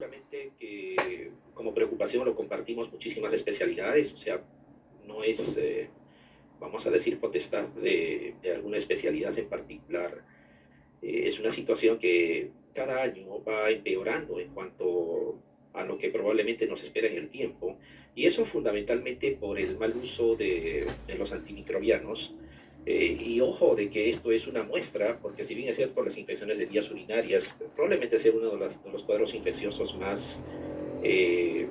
Seguramente que como preocupación lo compartimos muchísimas especialidades, o sea, no es, vamos a decir, potestad de alguna especialidad en particular. Es una situación que cada año va empeorando en cuanto a lo que probablemente nos espera en el tiempo, y eso fundamentalmente por el mal uso de los antimicrobianos. Y ojo de que esto es una muestra, porque si bien es cierto, las infecciones de vías urinarias probablemente sea uno de los cuadros infecciosos más eh,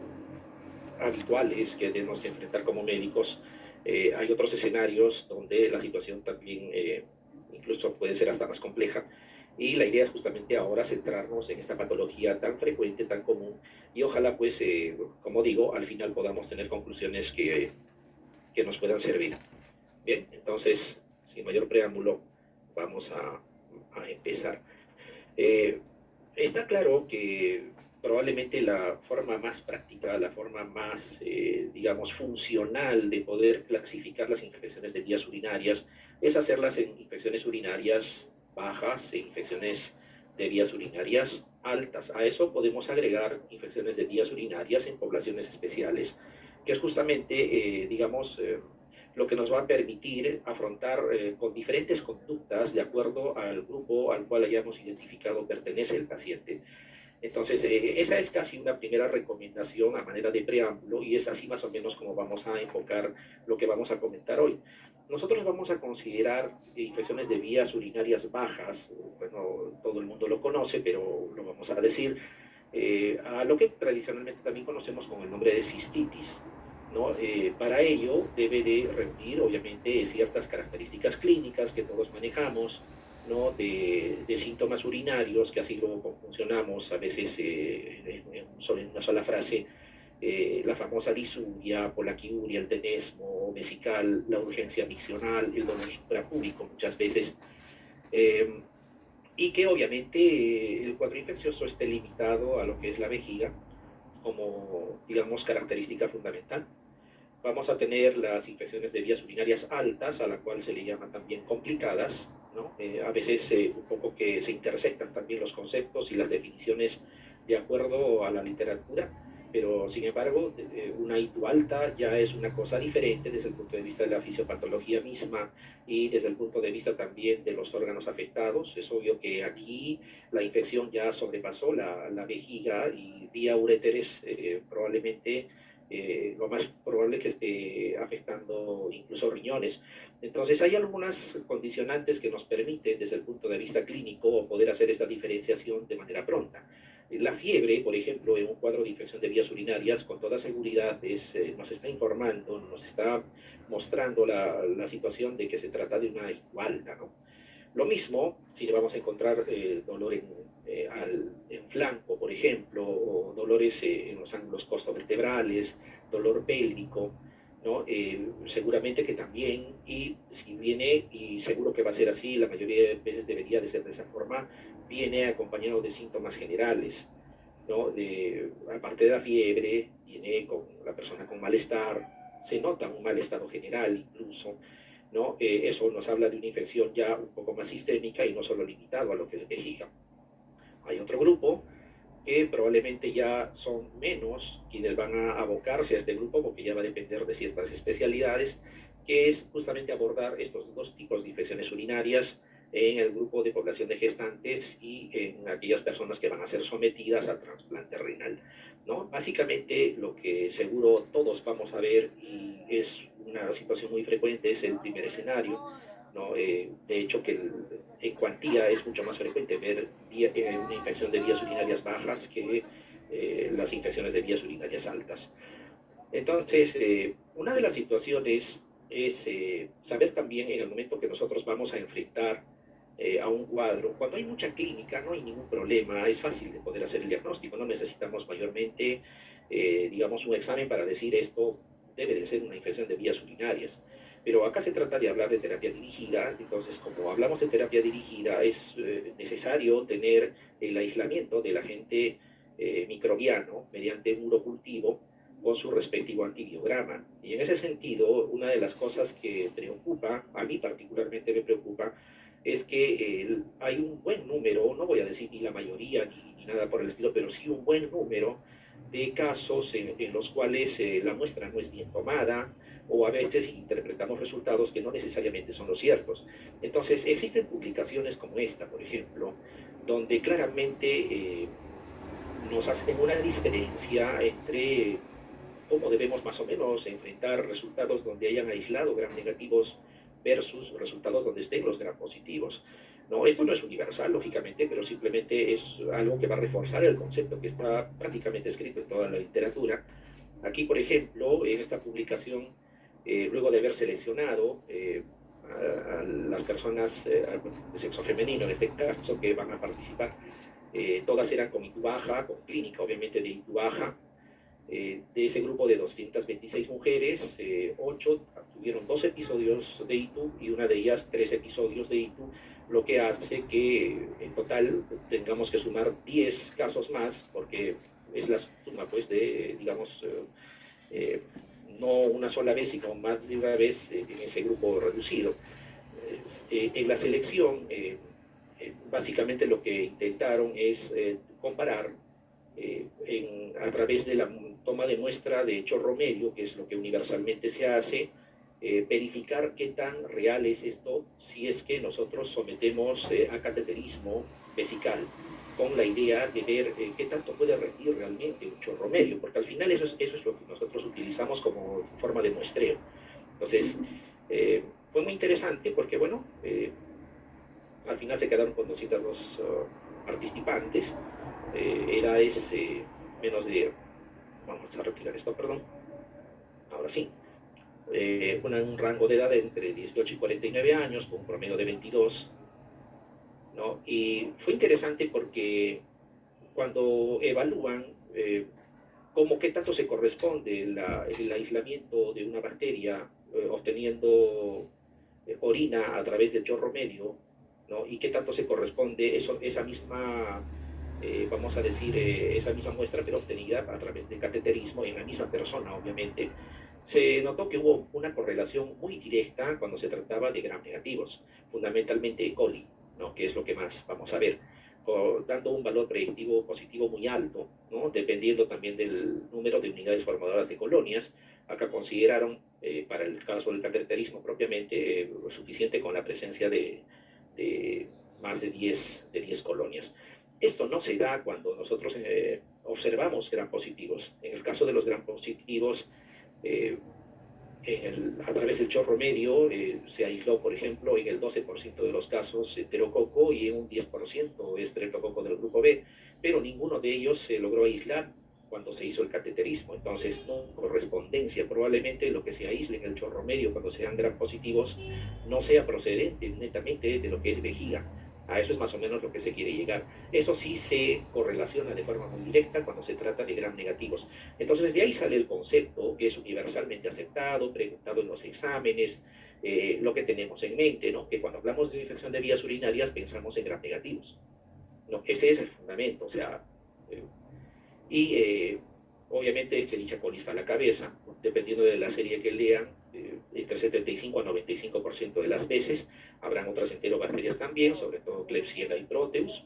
habituales que tenemos que enfrentar como médicos. Hay otros escenarios donde la situación también incluso puede ser hasta más compleja. Y la idea es justamente ahora centrarnos en esta patología tan frecuente, tan común, y ojalá pues, como digo, al final podamos tener conclusiones que nos puedan servir. Bien, entonces, sin mayor preámbulo, vamos a empezar. Eh, Está claro que probablemente la forma más práctica, la forma más, digamos, funcional de poder clasificar las infecciones de vías urinarias es hacerlas en infecciones urinarias bajas e infecciones de vías urinarias altas. A eso podemos agregar infecciones de vías urinarias en poblaciones especiales, que es justamente, digamos, lo que nos va a permitir afrontar con diferentes conductas de acuerdo al grupo al cual hayamos identificado pertenece el paciente. Entonces, esa es casi una primera recomendación a manera de preámbulo y es así más o menos como vamos a enfocar lo que vamos a comentar hoy. Nosotros vamos a considerar infecciones de vías urinarias bajas, bueno, todo el mundo lo conoce, pero lo vamos a decir, a lo que tradicionalmente también conocemos con el nombre de cistitis. ¿No? Para ello debe de reunir obviamente ciertas características clínicas que todos manejamos, ¿no? De síntomas urinarios, que así lo funcionamos a veces en una sola frase, la famosa disuria, polaquiuria, el tenesmo vesical, la urgencia miccional, el dolor suprapúbico muchas veces. Eh, y que obviamente el cuadro infeccioso esté limitado a lo que es la vejiga como, digamos, característica fundamental. Vamos a tener las infecciones de vías urinarias altas, a la cual se le llama también complicadas, ¿no? A veces un poco que se intersectan también los conceptos y las definiciones de acuerdo a la literatura, pero sin embargo, una ITU alta ya es una cosa diferente desde el punto de vista de la fisiopatología misma y desde el punto de vista también de los órganos afectados. Es obvio que aquí la infección ya sobrepasó la vejiga y vía uréteres probablemente lo más probable que esté afectando incluso riñones. Entonces hay algunas condicionantes que nos permiten desde el punto de vista clínico poder hacer esta diferenciación de manera pronta. La fiebre, por ejemplo, en un cuadro de infección de vías urinarias, con toda seguridad nos está informando, nos está mostrando la situación de que se trata de una alta, ¿no? Lo mismo si le vamos a encontrar dolor en flanco, por ejemplo, o dolores en los ángulos costovertebrales, dolor pélvico, ¿no? Seguramente que también, y si viene, y seguro que va a ser así, la mayoría de veces debería de ser de esa forma, viene acompañado de síntomas generales, ¿no? Aparte de la fiebre, viene con la persona con malestar, se nota un mal estado general incluso, ¿no? Eso nos habla de una infección ya un poco más sistémica y no solo limitado a lo que es vejiga. Hay otro grupo que probablemente ya son menos quienes van a abocarse a este grupo porque ya va a depender de ciertas especialidades, que es justamente abordar estos dos tipos de infecciones urinarias en el grupo de población de gestantes y en aquellas personas que van a ser sometidas a trasplante renal, ¿no? Básicamente lo que seguro todos vamos a ver y es una situación muy frecuente es el primer escenario, ¿no? De hecho, en cuantía es mucho más frecuente ver una infección de vías urinarias bajas que las infecciones de vías urinarias altas. Entonces, una de las situaciones es saber también en el momento que nosotros vamos a enfrentar a un cuadro, cuando hay mucha clínica, no hay ningún problema, es fácil de poder hacer el diagnóstico, no necesitamos mayormente, digamos, un examen para decir esto debe de ser una infección de vías urinarias. Pero acá se trata de hablar de terapia dirigida, entonces como hablamos de terapia dirigida es necesario tener el aislamiento del agente microbiano mediante un urocultivo con su respectivo antibiograma. Y en ese sentido, una de las cosas que preocupa, a mí particularmente me preocupa, es que hay un buen número, no voy a decir ni la mayoría ni nada por el estilo, pero sí un buen número de casos en los cuales la muestra no es bien tomada o a veces interpretamos resultados que no necesariamente son los ciertos. Entonces, existen publicaciones como esta, por ejemplo, donde claramente nos hacen una diferencia entre cómo debemos más o menos enfrentar resultados donde hayan aislado gram negativos versus resultados donde estén los gram positivos. No, esto no es universal, lógicamente, pero simplemente es algo que va a reforzar el concepto que está prácticamente escrito en toda la literatura. Aquí, por ejemplo, en esta publicación, luego de haber seleccionado a las personas de sexo femenino, en este caso, que van a participar, todas eran con IQ baja, con clínica, obviamente, de IQ baja. De ese grupo de 226 mujeres, 8 tuvieron 2 episodios de ITU y una de ellas 3 episodios de ITU, lo que hace que en total tengamos que sumar 10 casos más, porque es la suma, pues, de, digamos, eh, no una sola vez, sino más de una vez en ese grupo reducido. En la selección, básicamente lo que intentaron es comparar a través de la toma de muestra de chorro medio, que es lo que universalmente se hace, verificar qué tan real es esto si es que nosotros sometemos a cateterismo vesical con la idea de ver qué tanto puede rendir realmente un chorro medio, porque al final eso es lo que nosotros utilizamos como forma de muestreo. Entonces, fue muy interesante porque, bueno, al final se quedaron con 202 participantes. Era ese menos de, vamos a retirar esto, perdón, ahora sí, un rango de edad entre 18 y 49 años, con un promedio de 22, ¿no? Y fue interesante porque cuando evalúan cómo qué tanto se corresponde el aislamiento de una bacteria obteniendo orina a través del chorro medio, ¿no? Y qué tanto se corresponde esa misma, vamos a decir, esa misma muestra, pero obtenida a través de cateterismo en la misma persona, obviamente, se notó que hubo una correlación muy directa cuando se trataba de gram negativos, fundamentalmente E. coli, ¿no? Que es lo que más vamos a ver, dando un valor predictivo positivo muy alto, ¿no? Dependiendo también del número de unidades formadoras de colonias. Acá consideraron, para el caso del cateterismo propiamente, suficiente con la presencia de más de 10 colonias. Esto no se da cuando nosotros observamos gram positivos. En el caso de los gram positivos, eh, a través del chorro medio se aisló, por ejemplo, en el 12% de los casos enterococo y en un 10% estreptococo del grupo B, pero ninguno de ellos se logró aislar cuando se hizo el cateterismo. Entonces, no correspondencia. Probablemente lo que se aísle en el chorro medio cuando sean gram positivos no sea procedente netamente de lo que es vejiga. A eso es más o menos lo que se quiere llegar. Eso sí se correlaciona de forma muy directa cuando se trata de gram negativos. Entonces, de ahí sale el concepto que es universalmente aceptado, preguntado en los exámenes, lo que tenemos en mente, ¿no? Que cuando hablamos de infección de vías urinarias pensamos en gram negativos, ¿no? Ese es el fundamento, o sea, eh, y obviamente se dice con lista a la cabeza, dependiendo de la serie que lean, entre 75 a 95% de las veces habrán otras enterobacterias también, sobre todo Klebsiella y Proteus,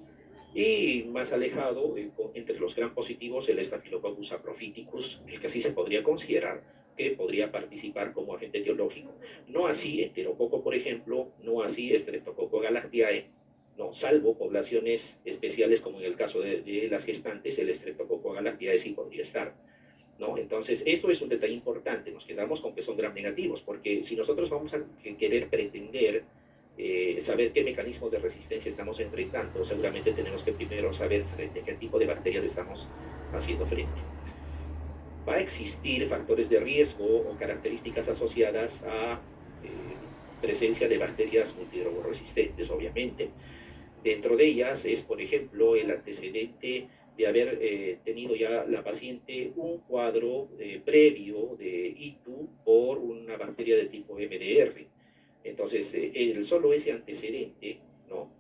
y más alejado, entre los gram positivos, el Staphylococcus saprophyticus, el que sí se podría considerar que podría participar como agente etiológico. No así Enterococo, por ejemplo, no así Streptococcus galactiae, no, salvo poblaciones especiales como en el caso de las gestantes, el Streptococcus galactiae sí podría estar. ¿No? Entonces, esto es un detalle importante, nos quedamos con que son gram negativos, porque si nosotros vamos a querer pretender saber qué mecanismos de resistencia estamos enfrentando, seguramente tenemos que primero saber frente a qué tipo de bacterias estamos haciendo frente. Va a existir factores de riesgo o características asociadas a presencia de bacterias multidrogoresistentes, obviamente. Dentro de ellas es, por ejemplo, el antecedente de haber tenido ya la paciente un cuadro previo de ITU por una bacteria de tipo MDR. Entonces, el solo ese antecedente, ¿no?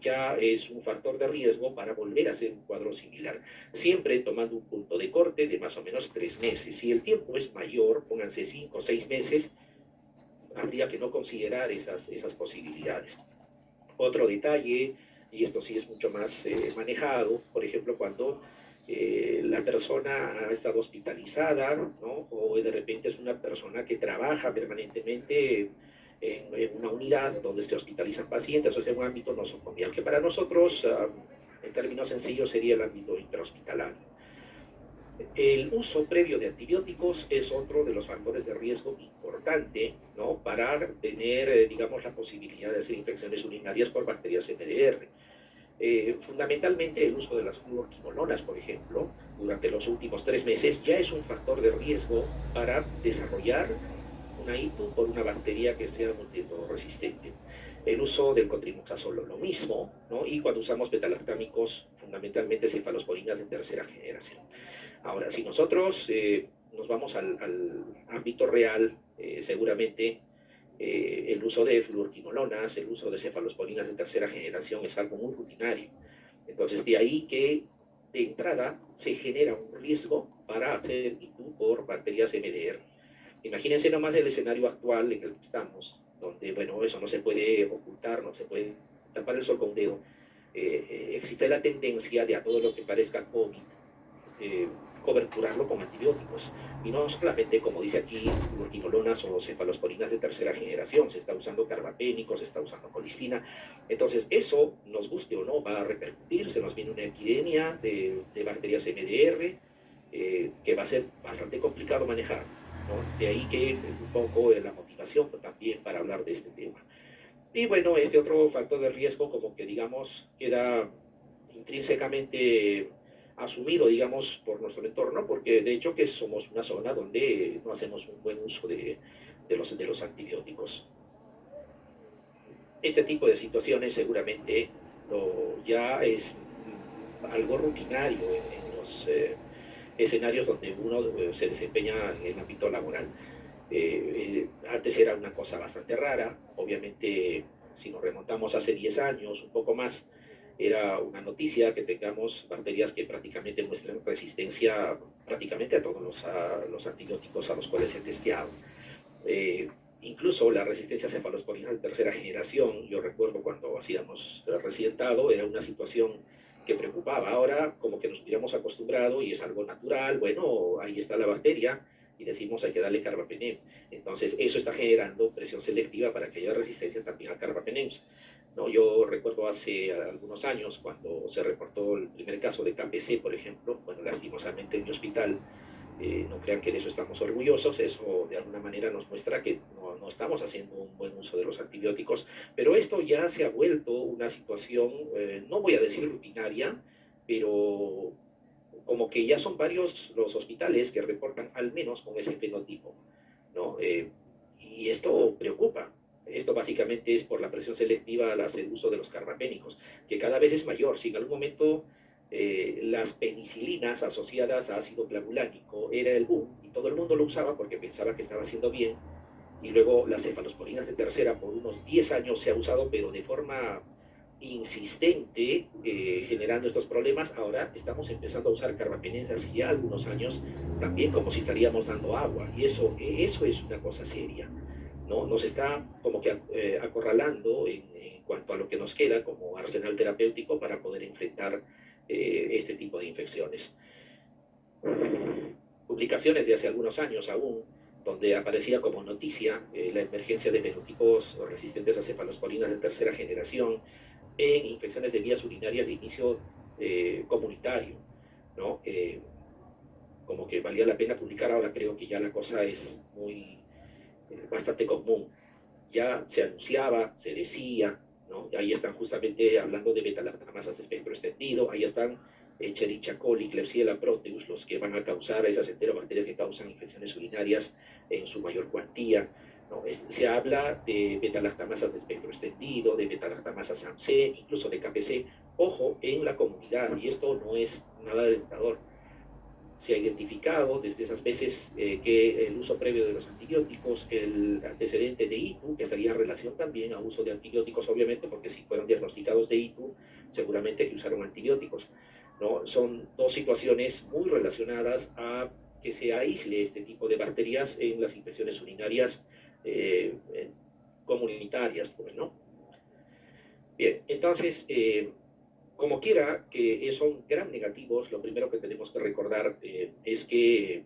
Ya es un factor de riesgo para volver a hacer un cuadro similar, siempre tomando un punto de corte de más o menos 3 meses. Si el tiempo es mayor, pónganse 5 o 6 meses, habría que no considerar esas posibilidades. Otro detalle, y esto sí es mucho más manejado, por ejemplo, cuando la persona ha estado hospitalizada, ¿no? O de repente es una persona que trabaja permanentemente en una unidad donde se hospitalizan pacientes, o sea, en un ámbito nosocomial, que para nosotros, en términos sencillos, sería el ámbito intrahospitalario. El uso previo de antibióticos es otro de los factores de riesgo importante, ¿no? Para tener, digamos, la posibilidad de hacer infecciones urinarias por bacterias MDR. Fundamentalmente el uso de las fluorquinolonas, por ejemplo, durante los últimos 3 meses ya es un factor de riesgo para desarrollar una ITU por una bacteria que sea multiresistente. El uso del cotrimoxazolo, lo mismo, ¿no? Y cuando usamos betalactámicos, fundamentalmente cefalosporinas de tercera generación. Ahora, si nosotros nos vamos al ámbito real, seguramente el uso de fluorquinolonas, el uso de cefalosporinas de tercera generación es algo muy rutinario. Entonces, de ahí que de entrada se genera un riesgo para hacer ITU por bacterias MDR. Imagínense nomás el escenario actual en el que estamos, donde, bueno, eso no se puede ocultar, no se puede tapar el sol con un dedo. Existe la tendencia de a todo lo que parezca COVID, eh, coberturarlo con antibióticos. Y no solamente, como dice aquí, fluorquinolonas o cefalosporinas de tercera generación, se está usando carbapénicos, se está usando colistina. Entonces, eso, nos guste o no, va a repercutir, se nos viene una epidemia de bacterias MDR que va a ser bastante complicado manejar, ¿no? De ahí que un poco la motivación también para hablar de este tema. Y bueno, este otro factor de riesgo como que digamos queda intrínsecamente asumido, digamos, por nuestro entorno, porque de hecho que somos una zona donde no hacemos un buen uso de los antibióticos. Este tipo de situaciones seguramente ya es algo rutinario en los escenarios donde uno se desempeña en el ámbito laboral. Antes era una cosa bastante rara, obviamente si nos remontamos hace 10 años, un poco más, era una noticia que tengamos bacterias que prácticamente muestran resistencia prácticamente a todos los antibióticos a los cuales se ha testeado. Eh, Incluso la resistencia a cefalosporina de tercera generación, yo recuerdo cuando hacíamos recientado, era una situación que preocupaba. Ahora como que nos hubiéramos acostumbrado y es algo natural, bueno, ahí está la bacteria y decimos hay que darle carbapenem. Entonces eso está generando presión selectiva para que haya resistencia también a carbapenems. ¿No? Yo recuerdo hace algunos años cuando se reportó el primer caso de KPC, por ejemplo, bueno, lastimosamente en mi hospital, no crean que de eso estamos orgullosos, eso de alguna manera nos muestra que no estamos haciendo un buen uso de los antibióticos, pero esto ya se ha vuelto una situación, no voy a decir rutinaria, pero como que ya son varios los hospitales que reportan al menos con ese fenotipo, ¿no? Y esto preocupa. Esto básicamente es por la presión selectiva al hacer uso de los carbapénicos, que cada vez es mayor. Si en algún momento las penicilinas asociadas a ácido clavulánico era el boom y todo el mundo lo usaba porque pensaba que estaba haciendo bien, y luego las cefalosporinas de tercera por unos 10 años se ha usado, pero de forma insistente, generando estos problemas. Ahora estamos empezando a usar carbapenems hace ya algunos años, también como si estaríamos dando agua, y eso es una cosa seria, ¿no? Nos está como que acorralando en cuanto a lo que nos queda como arsenal terapéutico para poder enfrentar este tipo de infecciones. Publicaciones de hace algunos años aún, donde aparecía como noticia la emergencia de fenotipos resistentes a cefalosporinas de tercera generación en infecciones de vías urinarias de inicio comunitario, ¿no? Como que valía la pena publicar. Ahora creo que ya la cosa es bastante común. Ya se anunciaba, se decía, ¿no? Ahí están justamente hablando de betalactamasas de espectro extendido, ahí están Escherichia coli, Klebsiella proteus, los que van a causar esas enterobacterias que causan infecciones urinarias en su mayor cuantía. ¿No? Se habla de betalactamasas de espectro extendido, de betalactamasas AMC, incluso de KPC, ojo, en la comunidad, y esto no es nada alentador. Se ha identificado desde esas veces que el uso previo de los antibióticos, el antecedente de ITU, que estaría en relación también a uso de antibióticos, obviamente, porque si fueron diagnosticados de ITU, seguramente que usaron antibióticos, ¿no? Son dos situaciones muy relacionadas a que se aísle este tipo de bacterias en las infecciones urinarias comunitarias, pues, ¿no? Bien, entonces, como quiera que son gram negativos, lo primero que tenemos que recordar es que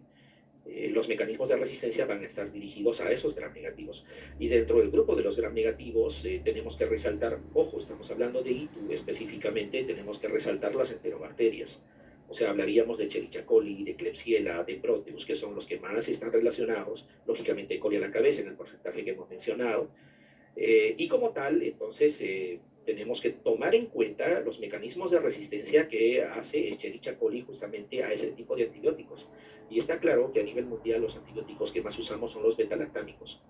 los mecanismos de resistencia van a estar dirigidos a esos gram negativos. Y dentro del grupo de los gram negativos tenemos que resaltar, ojo, estamos hablando de ITU específicamente, tenemos que resaltar las enterobacterias. O sea, hablaríamos de Escherichia coli, de Klebsiella, de Proteus, que son los que más están relacionados, lógicamente E. coli a la cabeza en el porcentaje que hemos mencionado, y como tal, entonces, tenemos que tomar en cuenta los mecanismos de resistencia que hace Escherichia coli justamente a ese tipo de antibióticos. Y está claro que a nivel mundial los antibióticos que más usamos son los betalactámicos,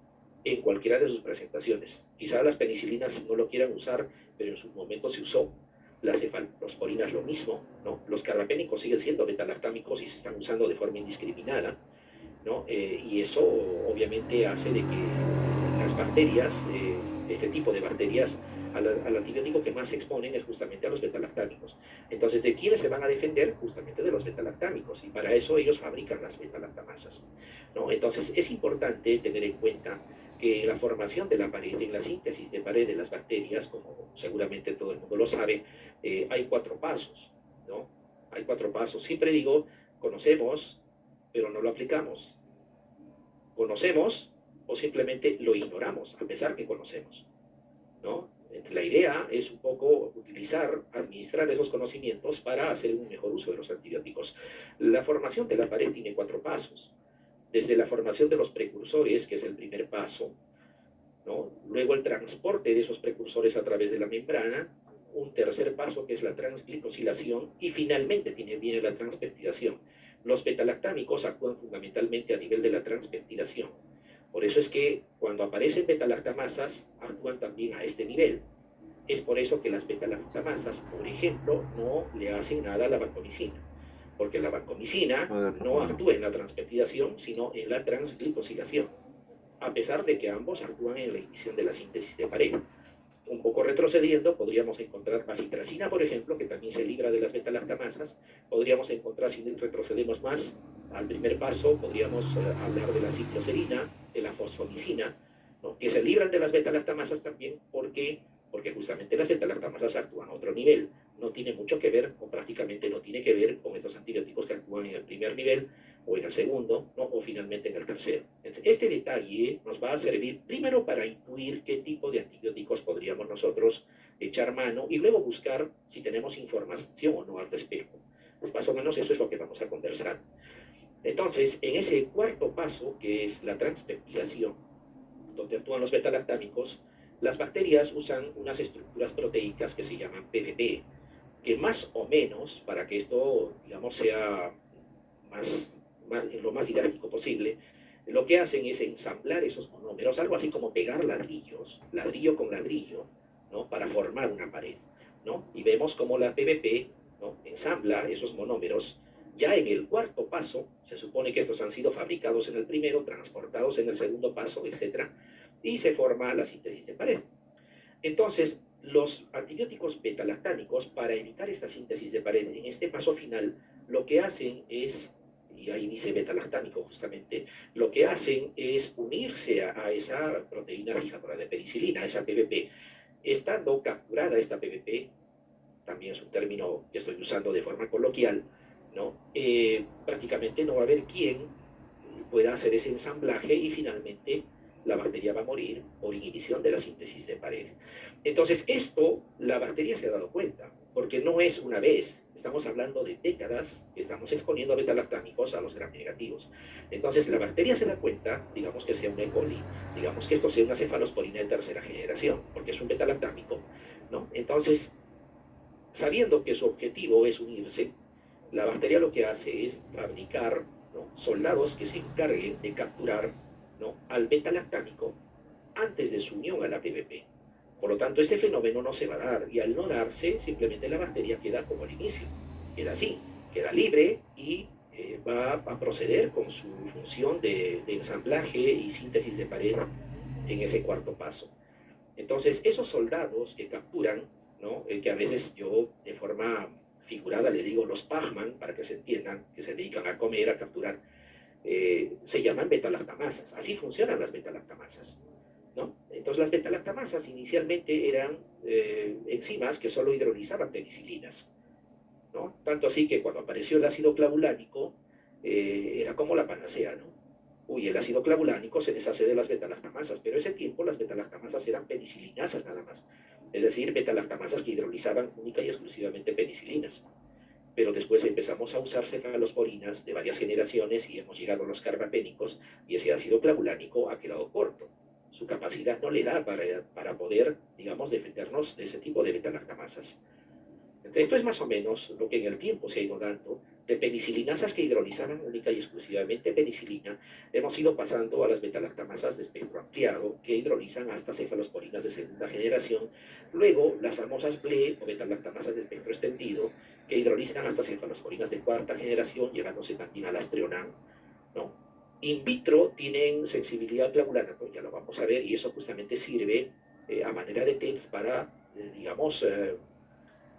en cualquiera de sus presentaciones. Quizá las penicilinas no lo quieran usar, pero en su momento se usó. Las cefalosporinas lo mismo, ¿no? Los carbapénicos siguen siendo betalactámicos y se están usando de forma indiscriminada, ¿no? Y eso obviamente hace de que las bacterias, este tipo de bacterias, al antibiótico que más se exponen es justamente a los betalactámicos. Entonces, ¿de quiénes se van a defender? Justamente de los betalactámicos, y para eso ellos fabrican las betalactamasas, ¿no? Entonces, es importante tener en cuenta que en la formación de la pared, en la síntesis de pared de las bacterias, como seguramente todo el mundo lo sabe, hay cuatro pasos, ¿no? Hay cuatro pasos. Siempre digo, conocemos, pero no lo aplicamos. Conocemos o simplemente lo ignoramos, a pesar que conocemos, ¿no? Entonces, la idea es un poco utilizar, administrar esos conocimientos para hacer un mejor uso de los antibióticos. La formación de la pared tiene cuatro pasos. Desde la formación de los precursores, que es el primer paso, ¿no? Luego el transporte de esos precursores a través de la membrana, un tercer paso que es la transglicosilación y finalmente viene la transpeptidación. Los betalactámicos actúan fundamentalmente a nivel de la transpeptidación. Por eso es que cuando aparecen betalactamasas actúan también a este nivel. Es por eso que las betalactamasas, por ejemplo, no le hacen nada a la vancomicina, porque la vancomicina no actúa en la transpeptidación, sino en la transglicosilación, a pesar de que ambos actúan en la inhibición de la síntesis de pared. Un poco retrocediendo, podríamos encontrar bacitracina, por ejemplo, que también se libra de las betalactamasas. Podríamos encontrar, si retrocedemos más al primer paso, podríamos hablar de la cicloserina, de la fosfomicina, ¿no? Que se libran de las betalactamasas también porque justamente las betalactamasas actúan a otro nivel. No tiene mucho que ver, o prácticamente no tiene que ver con estos antibióticos que actúan en el primer nivel o en el segundo, ¿no? O finalmente en el tercero. Este detalle nos va a servir primero para intuir qué tipo de antibióticos podríamos nosotros echar mano y luego buscar si tenemos información o no al respecto. Pues más o menos eso es lo que vamos a conversar. Entonces, en ese cuarto paso, que es la transpeptidación, donde actúan los betalactámicos, las bacterias usan unas estructuras proteicas que se llaman PDP, que más o menos, para que esto, digamos, sea lo más didáctico posible, lo que hacen es ensamblar esos monómeros, algo así como pegar ladrillos, ladrillo con ladrillo, ¿no? Para formar una pared, ¿no? Y vemos cómo la PVP, ¿no? Ensambla esos monómeros. Ya en el cuarto paso, se supone que estos han sido fabricados en el primero, transportados en el segundo paso, etcétera, y se forma la síntesis de pared. Entonces, los antibióticos betalactámicos, para evitar esta síntesis de pared en este paso final, lo que hacen es, y ahí dice betalactámico justamente, lo que hacen es unirse a esa proteína fijadora de penicilina, a esa PVP. Estando capturada esta PVP, también es un término que estoy usando de forma coloquial, ¿no? Prácticamente no va a haber quien pueda hacer ese ensamblaje y finalmente la bacteria va a morir por inhibición de la síntesis de pared. Entonces, esto la bacteria se ha dado cuenta, porque no es una vez, estamos hablando de décadas que estamos exponiendo betalactámicos a los gram negativos. Entonces, la bacteria se da cuenta, digamos que sea un E. coli, digamos que esto sea una cefalosporina de tercera generación, porque es un betalactámico, ¿no? Entonces, sabiendo que su objetivo es unirse, la bacteria lo que hace es fabricar, ¿no? Soldados que se encarguen de capturar, ¿no? Al betalactámico antes de su unión a la PVP. Por lo tanto, este fenómeno no se va a dar y al no darse, simplemente la bacteria queda como al inicio, queda así, queda libre y va a proceder con su función de ensamblaje y síntesis de pared en ese cuarto paso. Entonces, esos soldados que capturan, ¿no? Que a veces yo de forma figurada les digo los Pac-Man, para que se entiendan, que se dedican a comer, a capturar, se llaman betalactamasas. Así funcionan las betalactamasas, ¿no? Entonces las beta-lactamasas inicialmente eran enzimas que solo hidrolizaban penicilinas, ¿no? Tanto así que cuando apareció el ácido clavulánico, era como la panacea, ¿no? Uy, el ácido clavulánico se deshace de las beta-lactamasas, pero ese tiempo las beta-lactamasas eran penicilinasas nada más. Es decir, beta-lactamasas que hidrolizaban única y exclusivamente penicilinas. Pero después empezamos a usar cefalosporinas de varias generaciones y hemos llegado a los carbapénicos y ese ácido clavulánico ha quedado corto. Su capacidad no le da para poder, digamos, defendernos de ese tipo de beta-lactamasas. Entonces, esto es más o menos lo que en el tiempo se ha ido dando. De penicilinasas que hidrolizaban única y exclusivamente penicilina, hemos ido pasando a las betalactamasas de espectro ampliado, que hidrolizan hasta cefalosporinas de segunda generación. Luego, las famosas BLE o betalactamasas de espectro extendido, que hidrolizan hasta cefalosporinas de cuarta generación, llegándose también al Astreonam, ¿no? In vitro tienen sensibilidad al clavulanato, ya lo vamos a ver, y eso justamente sirve a manera de test para, digamos,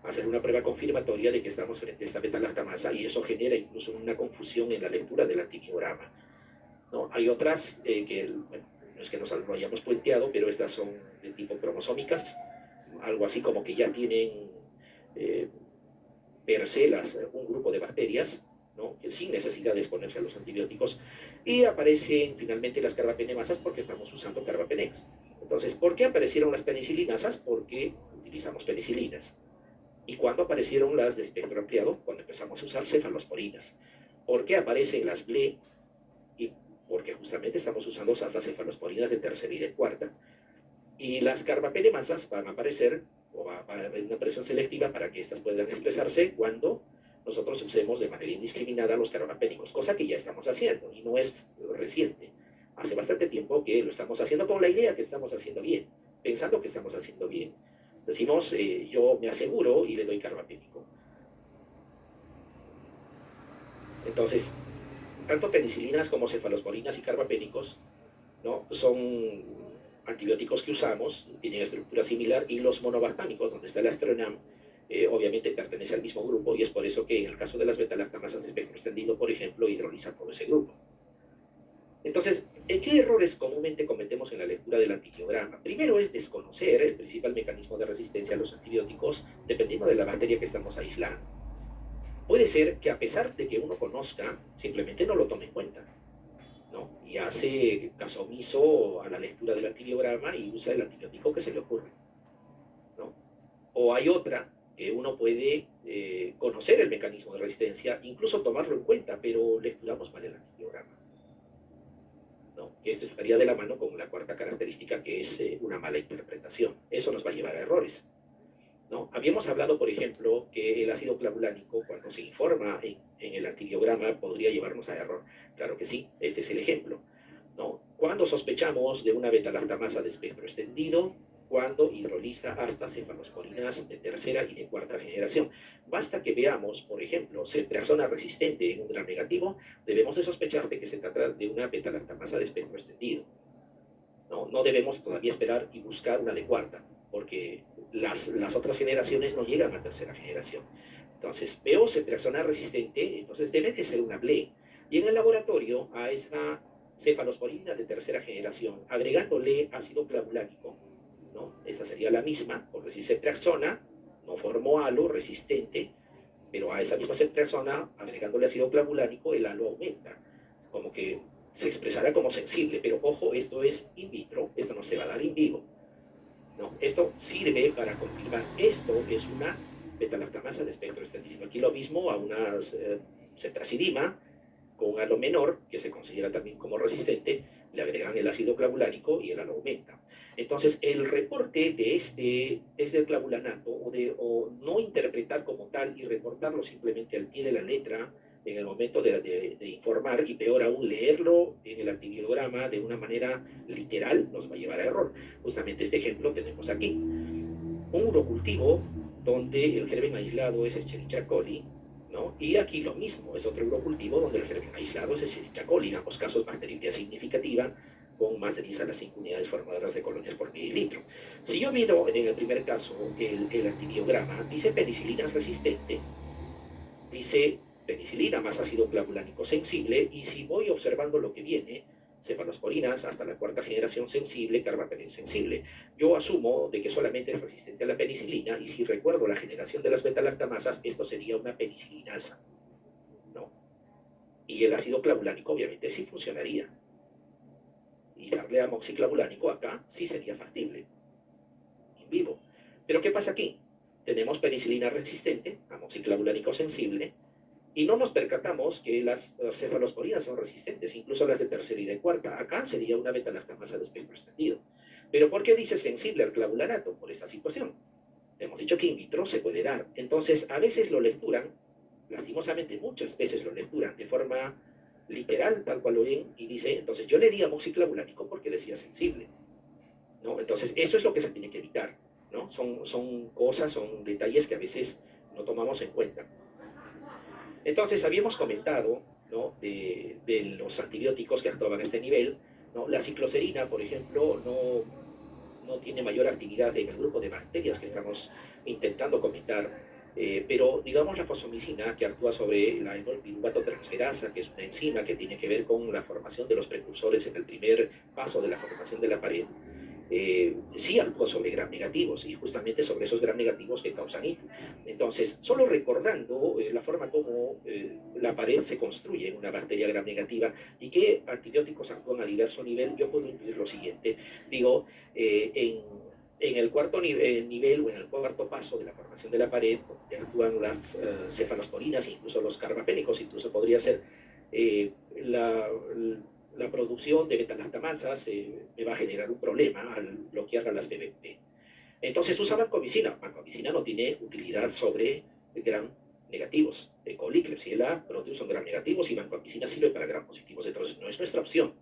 hacer una prueba confirmatoria de que estamos frente a esta betalactamasa y eso genera incluso una confusión en la lectura del antibiograma, ¿no? Hay otras que, bueno, no es que nos lo hayamos puenteado, pero estas son de tipo cromosómicas, algo así como que ya tienen eh, per se un grupo de bacterias, ¿no? Que sin necesidad de exponerse a los antibióticos, y aparecen finalmente las carbapenemasas porque estamos usando carbapenex. Entonces, ¿por qué aparecieron las penicilinasas? Porque utilizamos penicilinas. ¿Y cuándo aparecieron las de espectro ampliado? Cuando empezamos a usar cefalosporinas. ¿Por qué aparecen las BLE? Y porque justamente estamos usando hasta cefalosporinas de tercera y de cuarta. Y las carbapenemasas van a aparecer, o va a haber una presión selectiva para que estas puedan expresarse cuando nosotros usemos de manera indiscriminada los carbapénicos, cosa que ya estamos haciendo y no es reciente. Hace bastante tiempo que lo estamos haciendo con la idea que estamos haciendo bien, pensando que estamos haciendo bien. Decimos, yo me aseguro y le doy carbapénico. Entonces, tanto penicilinas como cefalosporinas y carbapénicos, ¿no? Son antibióticos que usamos, tienen estructura similar, y los monobactámicos, donde está el Astreonam, obviamente pertenece al mismo grupo, y es por eso que en el caso de las betalactamasas de espectro extendido, por ejemplo, hidroliza todo ese grupo. Entonces, ¿qué errores comúnmente cometemos en la lectura del antibiograma? Primero es desconocer el principal mecanismo de resistencia a los antibióticos, dependiendo de la bacteria que estamos aislando. Puede ser que a pesar de que uno conozca, simplemente no lo tome en cuenta, ¿no? Y hace caso omiso a la lectura del antibiograma y usa el antibiótico que se le ocurre, ¿no? O hay otra que uno puede conocer el mecanismo de resistencia, incluso tomarlo en cuenta, pero lecturamos mal el antibiograma, ¿no? Que esto estaría de la mano con la cuarta característica, que es una mala interpretación. Eso nos va a llevar a errores, ¿no? Habíamos hablado, por ejemplo, que el ácido clavulánico, cuando se informa en el antibiograma, podría llevarnos a error. Claro que sí, este es el ejemplo, ¿no? Cuando sospechamos de una betalactamasa de espectro extendido, cuando hidroliza hasta cefalosporinas de tercera y de cuarta generación. Basta que veamos, por ejemplo, ceftriaxona resistente en un gram negativo, debemos de sospechar de que se trata de una betalactamasa de espectro extendido. No debemos todavía esperar y buscar una de cuarta, porque las otras generaciones no llegan a tercera generación. Entonces, veo ceftriaxona resistente, entonces debe de ser una BLE. Y en el laboratorio, a esa cefalosporina de tercera generación, agregándole ácido clavulánico, ¿no? Esta sería la misma, por decir ceftriaxona, no formó halo resistente, pero a esa misma ceftriaxona, agregándole ácido clavulánico, el halo aumenta. Como que se expresará como sensible, pero ojo, esto es in vitro, esto no se va a dar in vivo. No, esto sirve para confirmar, esto es una betalactamasa de espectro extendido. Aquí lo mismo a una cetracidima con un halo menor, que se considera también como resistente, le agregan el ácido clavulánico y el halo aumenta. Entonces, el reporte de este test del clavulanato, o no interpretar como tal y reportarlo simplemente al pie de la letra, en el momento de informar, y peor aún leerlo en el antibiograma de una manera literal, nos va a llevar a error. Justamente este ejemplo tenemos aquí. Un urocultivo donde el germen aislado es Escherichia coli, ¿no? Y aquí lo mismo, es otro urocultivo donde el germen aislado es Escherichia coli, en ambos casos bacteriemia significativa, con más de 10 a las 5 unidades formadoras de colonias por mililitro. Si yo miro en el primer caso el antibiograma, dice penicilina resistente, dice penicilina más ácido clavulánico sensible, y si voy observando lo que viene, cefalosporinas, hasta la cuarta generación sensible, carbapenem sensible. Yo asumo de que solamente es resistente a la penicilina, y si recuerdo la generación de las beta-lactamasas, esto sería una penicilinasa, ¿no? Y el ácido clavulánico obviamente sí funcionaría. Y darle amoxiclavulánico acá sí sería factible, en vivo. Pero ¿qué pasa aquí? Tenemos penicilina resistente, amoxiclavulánico sensible, y no nos percatamos que las cefalosporinas son resistentes, incluso las de tercera y de cuarta. Acá sería una beta-lactamasa de espectro extendido. ¿Pero por qué dice sensible al clavulanato? Por esta situación. Hemos dicho que in vitro se puede dar. Entonces, a veces lo lecturan, lastimosamente muchas veces lo lecturan de forma literal, tal cual lo ven, y dice, entonces yo le di amoxiclavulánico porque decía sensible, ¿no? Entonces, eso es lo que se tiene que evitar, ¿no? Son cosas, son detalles que a veces no tomamos en cuenta. Entonces, habíamos comentado, ¿no?, de los antibióticos que actuaban a este nivel, ¿no? La cicloserina, por ejemplo, no tiene mayor actividad en el grupo de bacterias que estamos intentando comentar, pero digamos la fosfomicina, que actúa sobre la piruvatotransferasa, que es una enzima que tiene que ver con la formación de los precursores en el primer paso de la formación de la pared, sí actúa sobre gram negativos, y justamente sobre esos gram negativos que causan ITU. Entonces, solo recordando la forma como la pared se construye en una bacteria gram negativa y qué antibióticos actúan a diverso nivel, yo puedo incluir lo siguiente. Digo, en el cuarto nivel o en el cuarto paso de la formación de la pared, donde actúan las cefalosporinas, incluso los carbapénicos, incluso podría ser la producción de beta-lactamasas, me va a generar un problema al bloquear a las BBP. Entonces usa vancomicina. Vancomicina no tiene utilidad sobre gram negativos. E. coli, Klebsiella, Proteus son gram negativos y vancomicina sirve para gram positivos. Entonces no es nuestra opción.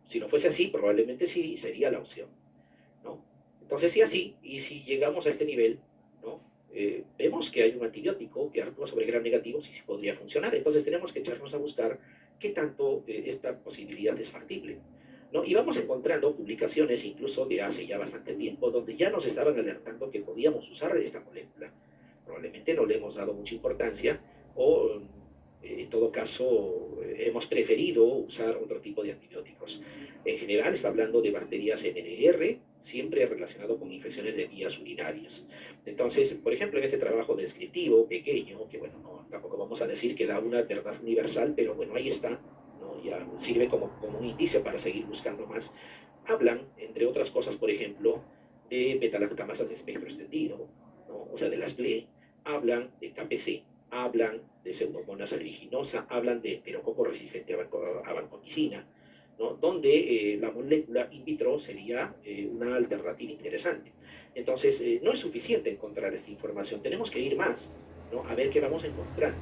Si no fuese así, probablemente sí sería la opción, ¿no? Entonces, si así, y si llegamos a este nivel, ¿no?, vemos que hay un antibiótico que actúa sobre gram negativos y sí podría funcionar. Entonces tenemos que echarnos a buscar qué tanto esta posibilidad es factible, ¿no? Y vamos encontrando publicaciones incluso de hace ya bastante tiempo donde ya nos estaban alertando que podíamos usar esta molécula. Probablemente no le hemos dado mucha importancia, o en todo caso hemos preferido usar otro tipo de antibióticos. En general está hablando de bacterias MDR, siempre relacionado con infecciones de vías urinarias. Entonces, por ejemplo, en este trabajo descriptivo, pequeño, que bueno, no, tampoco vamos a decir que da una verdad universal, pero bueno, ahí está, ¿no? Ya sirve como un indicio para seguir buscando más. Hablan, entre otras cosas, por ejemplo, de betalactamasas de espectro extendido, ¿no?, o sea, de las BLE, hablan de KPC, hablan de Pseudomonas aeruginosa, hablan de enterococo resistente a vancomicina, ¿no?, donde la molécula in vitro sería una alternativa interesante. Entonces, no es suficiente encontrar esta información, tenemos que ir más, ¿no?, a ver qué vamos encontrando.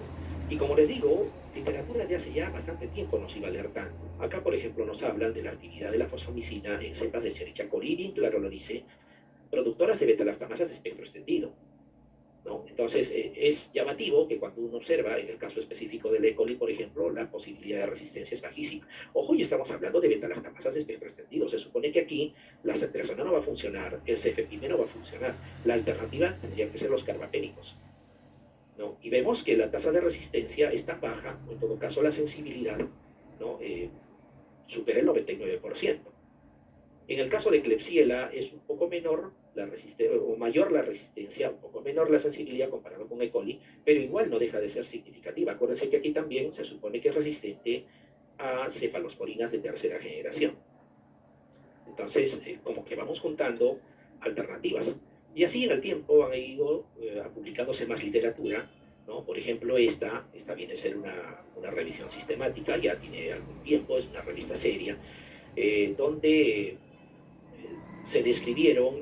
Y como les digo, literatura de hace ya bastante tiempo nos iba alertando. Acá, por ejemplo, nos hablan de la actividad de la fosfomicina en cepas de Escherichia coli, bien claro lo dice, productoras de beta-lactamasas de espectro extendido, ¿no? Entonces, es llamativo que cuando uno observa, en el caso específico del E. coli, por ejemplo, la posibilidad de resistencia es bajísima. Ojo, y estamos hablando de beta-lactamasas de espectro extendido. Se supone que aquí la ceftriaxona no va a funcionar, el CFPime no va a funcionar. La alternativa tendría que ser los carbapénicos, ¿no? Y vemos que la tasa de resistencia está baja, o en todo caso la sensibilidad, ¿no?, supera el 99%. En el caso de Klebsiella es un poco menor la resistencia, o mayor la resistencia, un poco menor la sensibilidad comparado con E. coli, pero igual no deja de ser significativa. Acuérdense que aquí también se supone que es resistente a cefalosporinas de tercera generación. Entonces, como que vamos juntando alternativas. Y así en el tiempo han ido publicándose más literatura, ¿no? Por ejemplo, esta viene a ser una revisión sistemática, ya tiene algún tiempo, es una revista seria, donde se describieron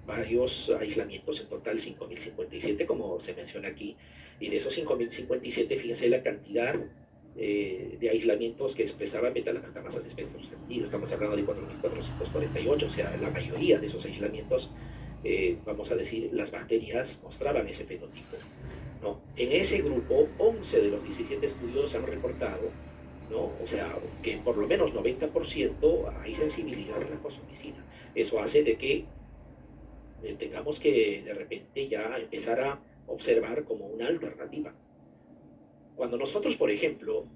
varios aislamientos, en total 5.057, como se menciona aquí, y de esos 5.057, fíjense la cantidad de aislamientos que expresaban beta-lactamasas de espectro extendido. Estamos hablando de 4.448, o sea, la mayoría de esos aislamientos, vamos a decir, las bacterias mostraban ese fenotipo, ¿no? En ese grupo, 11 de los 17 estudios han reportado, ¿no?, o sea, que por lo menos 90% hay sensibilidad en la fosfomicina. Eso hace de que tengamos que de repente ya empezar a observar como una alternativa. Cuando nosotros, por ejemplo,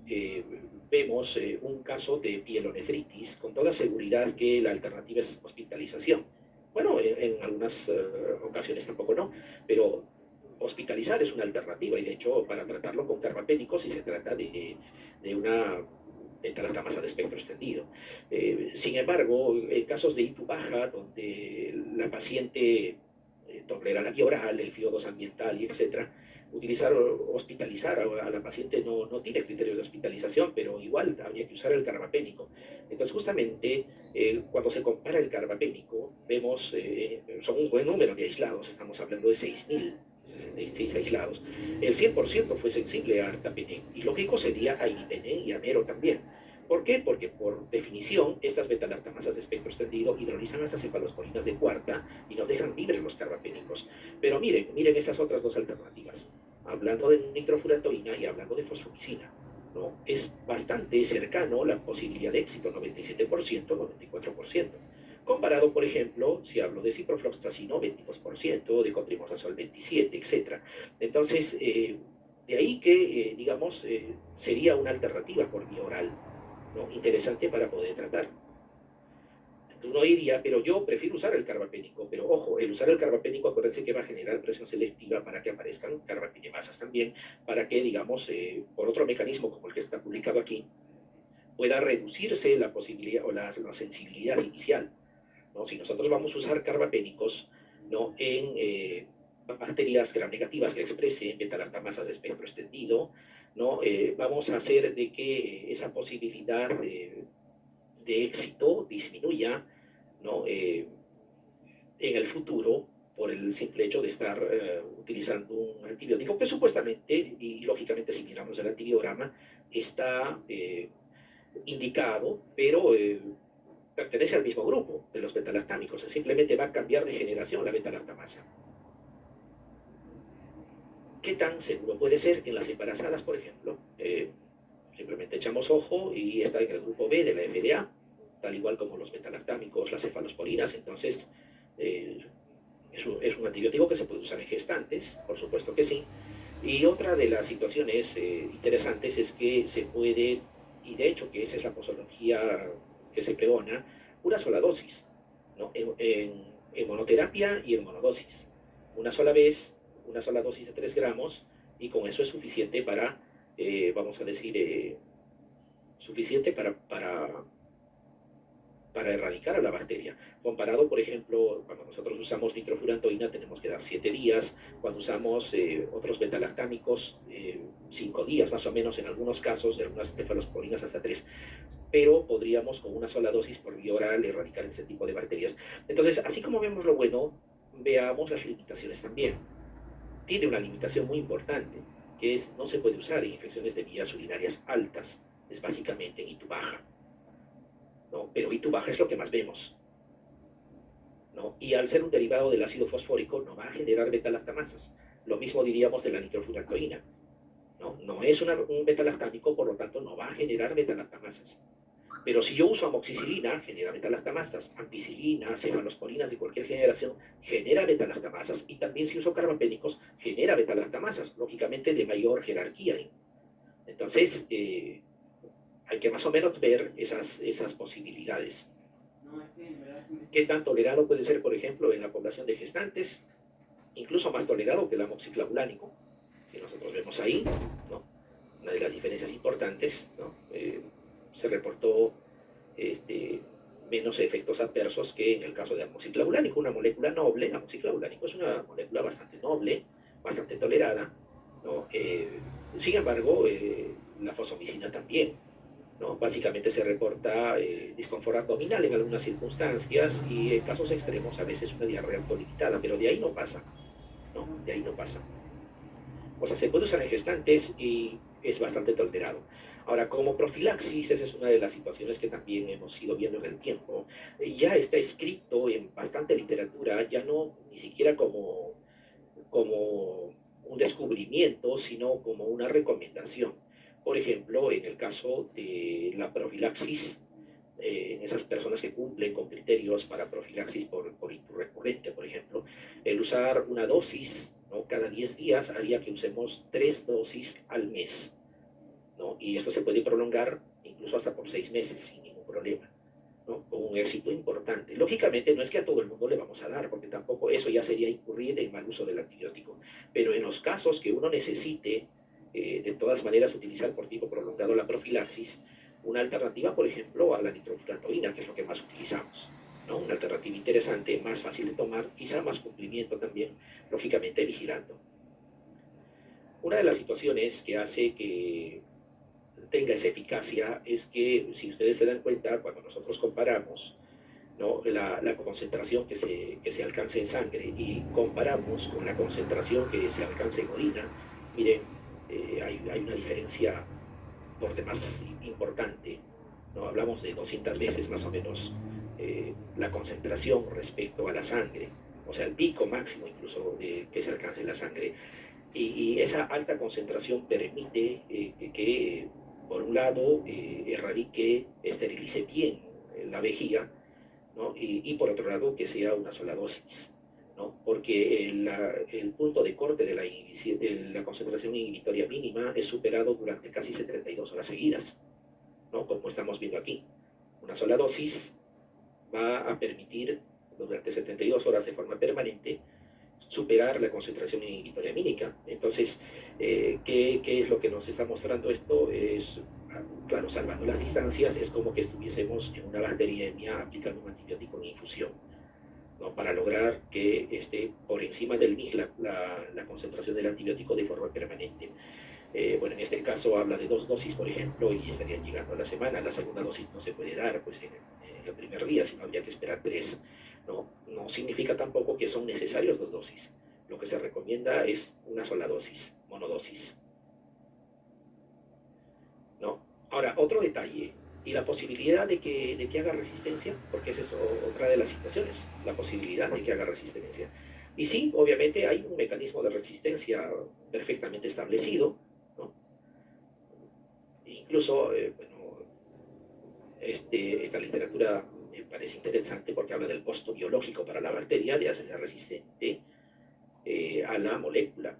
vemos un caso de pielonefritis, con toda seguridad que la alternativa es hospitalización. Bueno, en algunas ocasiones tampoco no, pero hospitalizar es una alternativa y de hecho para tratarlo con carbapénicos si se trata de una beta-lactamasa de espectro extendido. Sin embargo, en casos de ITU baja, donde la paciente tolera la vía oral, el FIO2 ambiental y etcétera, utilizar o hospitalizar a la paciente no tiene criterios de hospitalización, pero igual habría que usar el carbapénico. Entonces, justamente cuando se compara el carbapénico, vemos, son un buen número de aislados, estamos hablando de 6.066 aislados. El 100% fue sensible a artapene, y lógico sería a imipenem y a mero también. ¿Por qué? Porque por definición estas beta-lactamasas de espectro extendido hidrolizan hasta cefalosporinas de cuarta y nos dejan libres los carbapénicos. Pero miren estas otras dos alternativas. Hablando de nitrofurantoína y hablando de fosfomicina, ¿no? Es bastante cercano la posibilidad de éxito, 97%, 94%. Comparado, por ejemplo, si hablo de ciprofloxacino, 22%, de cotrimoxazol, 27%, etc. Entonces, de ahí que, digamos, sería una alternativa por vía oral, ¿no? Interesante para poder tratar. Uno diría, pero yo prefiero usar el carbapénico, pero ojo, el usar el carbapénico, acuérdense que va a generar presión selectiva para que aparezcan carbapenemasas también, para que, digamos, por otro mecanismo como el que está publicado aquí, pueda reducirse la posibilidad o la sensibilidad inicial, ¿no? Si nosotros vamos a usar carbapénicos, ¿no? En bacterias gram negativas que expresen beta-lactamasas de espectro extendido, ¿no? Vamos a hacer de que esa posibilidad de éxito disminuya, ¿no? En el futuro por el simple hecho de estar utilizando un antibiótico que supuestamente y lógicamente si miramos el antibiograma está indicado, pero pertenece al mismo grupo de los betalactámicos, simplemente va a cambiar de generación la betalactamasa. ¿Qué tan seguro puede ser en las embarazadas, por ejemplo? Simplemente echamos ojo y está en el grupo B de la FDA, tal igual como los betalactámicos, las cefalosporinas. Entonces, es un antibiótico que se puede usar en gestantes, por supuesto que sí. Y otra de las situaciones interesantes es que se puede, y de hecho que esa es la posología que se pregona, una sola dosis, ¿no? En monoterapia y en monodosis. Una sola vez, una sola dosis de 3 gramos, y con eso es suficiente para, vamos a decir, suficiente para erradicar a la bacteria. Comparado, por ejemplo, cuando nosotros usamos nitrofurantoína tenemos que dar 7 días, cuando usamos otros betalactámicos 5 días más o menos en algunos casos, de algunas cefalosporinas hasta 3, pero podríamos con una sola dosis por vía oral erradicar ese tipo de bacterias. Entonces, así como vemos lo bueno, veamos las limitaciones también. Tiene una limitación muy importante, que es no se puede usar en infecciones de vías urinarias altas, es básicamente en ITU baja, ¿no? Pero ITU baja es lo que más vemos, ¿no? Y al ser un derivado del ácido fosfórico no va a generar beta-lactamasas. Lo mismo diríamos de la nitrofurantoína, ¿no? No es un beta-lactámico, por lo tanto no va a generar beta-lactamasas. Pero si yo uso amoxicilina, genera beta-lactamasas, ampicilina, cefalosporinas de cualquier generación, genera beta-lactamasas, y también si uso carbapénicos, genera beta-lactamasas, lógicamente de mayor jerarquía. Entonces, hay que más o menos ver esas posibilidades. ¿Qué tan tolerado puede ser, por ejemplo, en la población de gestantes? Incluso más tolerado que el amoxiclavulánico. Si nosotros vemos ahí, ¿no? Una de las diferencias importantes, ¿no? Se reportó menos efectos adversos que en el caso de amoxiclavulánico, una molécula noble. Amoxiclavulánico es una molécula bastante noble, bastante tolerada, ¿no? Sin embargo, la fosfomicina también, ¿no? Básicamente se reporta disconfort abdominal en algunas circunstancias y en casos extremos a veces una diarrea autolimitada, pero de ahí no pasa, ¿no? De ahí no pasa. O sea, se puede usar en gestantes y es bastante tolerado. Ahora, como profilaxis, esa es una de las situaciones que también hemos ido viendo en el tiempo. Ya está escrito en bastante literatura, ya no ni siquiera como un descubrimiento, sino como una recomendación. Por ejemplo, en el caso de la profilaxis, en esas personas que cumplen con criterios para profilaxis por recurrente, por ejemplo, el usar una dosis, ¿no? Cada 10 días haría que usemos 3 dosis al mes, ¿no? Y esto se puede prolongar incluso hasta por 6 meses sin ningún problema, ¿no? Con un éxito importante. Lógicamente no es que a todo el mundo le vamos a dar, porque tampoco eso ya sería incurrir en mal uso del antibiótico, pero en los casos que uno necesite de todas maneras utilizar por tiempo prolongado la profilaxis, una alternativa, por ejemplo, a la nitrofurantoína, que es lo que más utilizamos, ¿no? Una alternativa interesante, más fácil de tomar, quizá más cumplimiento también, lógicamente vigilando. Una de las situaciones que hace que tenga esa eficacia es que, si ustedes se dan cuenta, cuando nosotros comparamos, ¿no?, la concentración que se alcanza en sangre y comparamos con la concentración que se alcanza en orina, miren, hay una diferencia por demás importante, ¿no? Hablamos de 200 veces más o menos la concentración respecto a la sangre, o sea, el pico máximo incluso que se alcanza en la sangre. Y esa alta concentración permite que, por un lado, erradique, esterilice bien la vejiga, ¿no? Y por otro lado, que sea una sola dosis, ¿no? Porque el punto de corte de la concentración inhibitoria mínima es superado durante casi 72 horas seguidas, ¿no? Como estamos viendo aquí. Una sola dosis va a permitir durante 72 horas de forma permanente superar la concentración inhibitoria mínima. Entonces, ¿qué es lo que nos está mostrando esto? Es, claro, salvando las distancias, es como que estuviésemos en una bacteriemia aplicando un antibiótico en infusión, ¿no? Para lograr que esté por encima del MIG la concentración del antibiótico de forma permanente. Bueno, en este caso habla de 2 dosis, por ejemplo, y estarían llegando a la semana. La segunda dosis no se puede dar pues, en el primer día, sino habría que esperar 3. No significa tampoco que son necesarios 2 dosis. Lo que se recomienda es una sola dosis, monodosis, ¿no? Ahora, otro detalle, y la posibilidad de que haga resistencia, porque esa es otra de las situaciones, la posibilidad de que haga resistencia. Y sí, obviamente hay un mecanismo de resistencia perfectamente establecido, ¿no? Incluso, bueno, esta literatura me parece interesante porque habla del costo biológico para la bacteria de hacerse resistente a la molécula.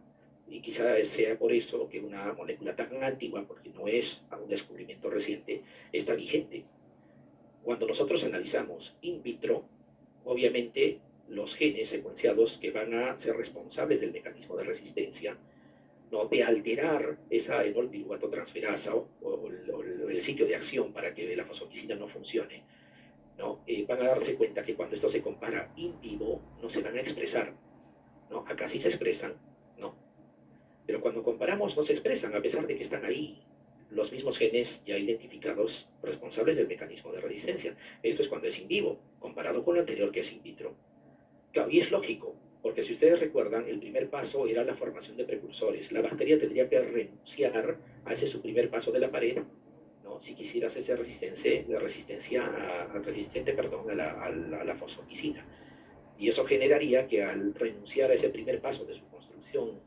Y quizá sea por eso que una molécula tan antigua, porque no es un descubrimiento reciente, está vigente. Cuando nosotros analizamos in vitro, obviamente los genes secuenciados que van a ser responsables del mecanismo de resistencia, ¿no?, de alterar esa enolpiruvato-transferasa o el sitio de acción para que la fosfomicina no funcione, ¿no? Van a darse cuenta que cuando esto se compara in vivo no se van a expresar, ¿no? Acá sí se expresan, ¿no? Pero cuando comparamos no se expresan a pesar de que están ahí los mismos genes ya identificados responsables del mecanismo de resistencia. Esto es cuando es in vivo, comparado con lo anterior que es in vitro. Claro, y es lógico, porque si ustedes recuerdan, el primer paso era la formación de precursores. La bacteria tendría que renunciar a ese su primer paso de la pared, ¿no?, si quisiera hacerse resistente, perdón, a la fosfomicina. Y eso generaría que al renunciar a ese primer paso de su construcción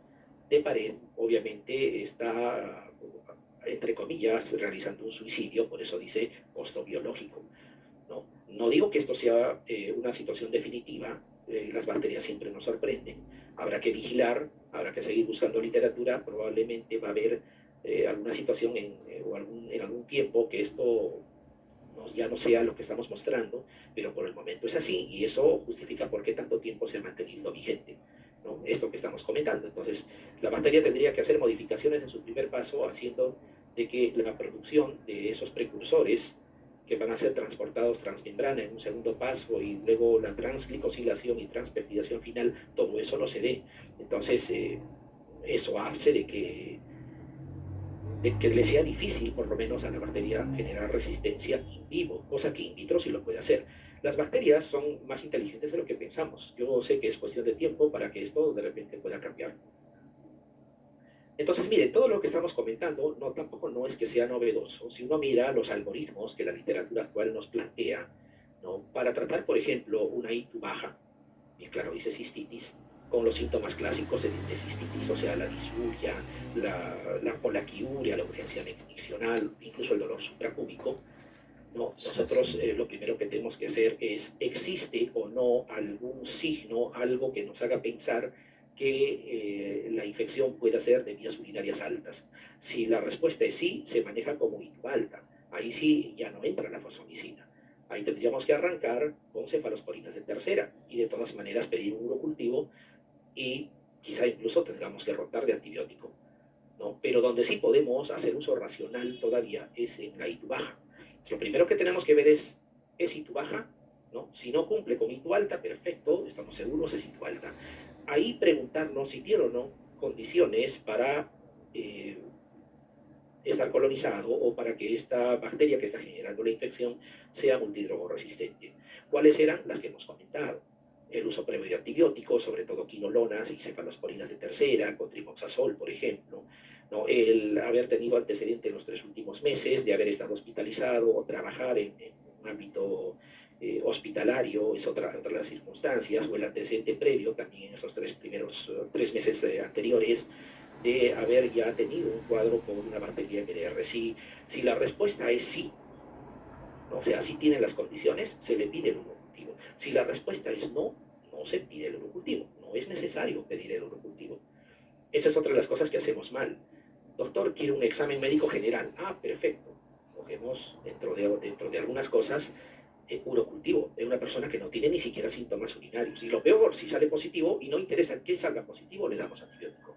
de pared, obviamente está, entre comillas, realizando un suicidio, por eso dice costo biológico. No digo que esto sea una situación definitiva, las bacterias siempre nos sorprenden, habrá que vigilar, habrá que seguir buscando literatura, probablemente va a haber alguna situación en algún tiempo que esto ya no sea lo que estamos mostrando, pero por el momento es así y eso justifica por qué tanto tiempo se ha mantenido vigente, ¿no?, esto que estamos comentando. Entonces, la bacteria tendría que hacer modificaciones en su primer paso, haciendo de que la producción de esos precursores que van a ser transportados transmembrana en un segundo paso y luego la transglicosilación y transpeptidación final, todo eso no se dé. Entonces, eso hace de que le sea difícil, por lo menos a la bacteria, generar resistencia in vivo, cosa que in vitro sí lo puede hacer. Las bacterias son más inteligentes de lo que pensamos. Yo sé que es cuestión de tiempo para que esto de repente pueda cambiar. Entonces, miren, todo lo que estamos comentando tampoco no es que sea novedoso. Si uno mira los algoritmos que la literatura actual nos plantea, ¿no?, para tratar, por ejemplo, una ITU baja, y claro, dice cistitis, con los síntomas clásicos de cistitis, o sea, la disuria, la polaquiuria, la urgencia miccional, incluso el dolor supracúbico, ¿no? Nosotros lo primero que tenemos que hacer es, ¿existe o no algún signo, algo que nos haga pensar que la infección pueda ser de vías urinarias altas? Si la respuesta es sí, se maneja como ITU alta. ahí sí ya no entra la fosfomicina. Ahí tendríamos que arrancar con cefalosporinas de tercera y de todas maneras pedir un urocultivo y quizá incluso tengamos que rotar de antibiótico, ¿no? Pero donde sí podemos hacer uso racional todavía es en la ITU baja. Lo primero que tenemos que ver es ITU baja, ¿no? Si no cumple con ITU alta, perfecto, estamos seguros, es ITU alta. Ahí preguntarnos si tiene o no condiciones para estar colonizado o para que esta bacteria que está generando la infección sea multidrogoresistente. ¿Cuáles eran las que hemos comentado? El uso previo de antibióticos, sobre todo quinolonas y cefalosporinas de tercera, con trimoxazol, por ejemplo, ¿no? El haber tenido antecedente en los 3 últimos meses de haber estado hospitalizado o trabajar en un ámbito hospitalario es otra de las circunstancias, o el antecedente previo también en esos 3 meses anteriores de haber ya tenido un cuadro con una bacteria MDR. Si la respuesta es sí, ¿no? O sea, si tiene las condiciones, se le pide el urocultivo. Si la respuesta es no, no se pide el urocultivo. No es necesario pedir el urocultivo. Esa es otra de las cosas que hacemos mal. Doctor, quiere un examen médico general. Ah, perfecto. Cogemos dentro de algunas cosas urocultivo de una persona que no tiene ni siquiera síntomas urinarios. Y lo peor, si sale positivo y no interesa que salga positivo, le damos antibiótico.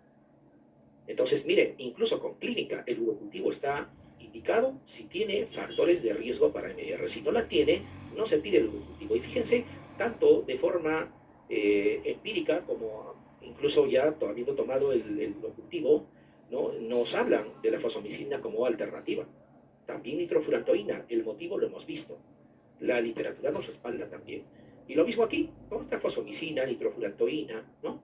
Entonces, miren, incluso con clínica, el urocultivo está indicado si tiene factores de riesgo para MDR. Si no la tiene, no se pide el urocultivo. Y fíjense, tanto de forma empírica como incluso ya habiendo tomado el urocultivo, ¿no? Nos hablan de la fosfomicina como alternativa. También nitrofurantoína, el motivo lo hemos visto. La literatura nos respalda también. Y lo mismo aquí, ¿no? Esta fosfomicina, nitrofurantoína, ¿no?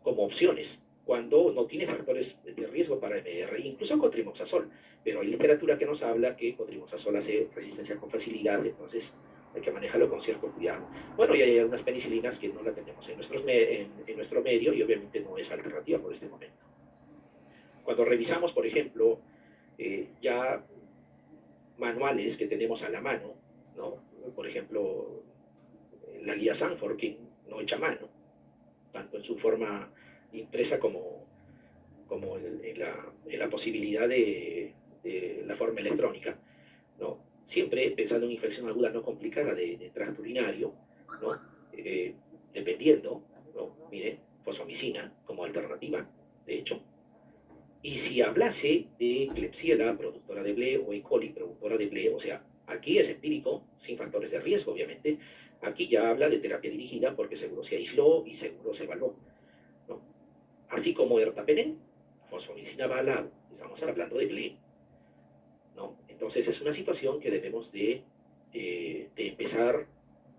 Como opciones cuando no tiene factores de riesgo para MR, incluso con trimoxazol. Pero hay literatura que nos habla que con trimoxazol hace resistencia con facilidad, entonces hay que manejarlo con cierto cuidado. Bueno, y hay algunas penicilinas que no la tenemos en nuestro medio y obviamente no es alternativa por este momento. Cuando revisamos, por ejemplo, ya manuales que tenemos a la mano, ¿no? Por ejemplo, la guía Sanford, que no echa mano, tanto en su forma impresa como en la posibilidad de la forma electrónica, ¿no? Siempre pensando en infección aguda no complicada de tracto urinario, ¿no? Eh, dependiendo, ¿no? Mire, fosfomicina como alternativa, de hecho. Y si hablase de Klebsiella, productora de ble, o E. coli, productora de ble, o sea, aquí es empírico, sin factores de riesgo, obviamente. Aquí ya habla de terapia dirigida porque seguro se aisló y seguro se evaluó, ¿no? Así como ertapenem, fosfomicina va al lado, estamos hablando de ble, ¿no? Entonces es una situación que debemos de empezar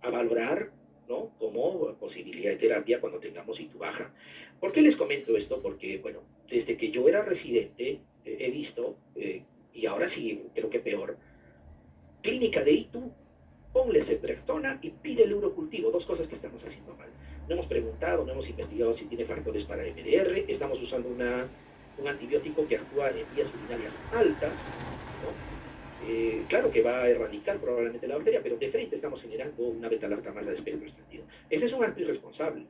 a valorar, ¿no? Como posibilidad de terapia cuando tengamos ITU baja. ¿Por qué les comento esto? Porque, bueno, desde que yo era residente he visto, y ahora sí creo que peor, clínica de ITU, ponle ceftriaxona y pide el urocultivo, dos cosas que estamos haciendo mal. No hemos preguntado, no hemos investigado si tiene factores para MDR, estamos usando un antibiótico que actúa en vías urinarias altas, ¿no? Claro que va a erradicar probablemente la bacteria, pero de frente estamos generando una beta-lactamasa de espectro extendido. Ese es un acto irresponsable,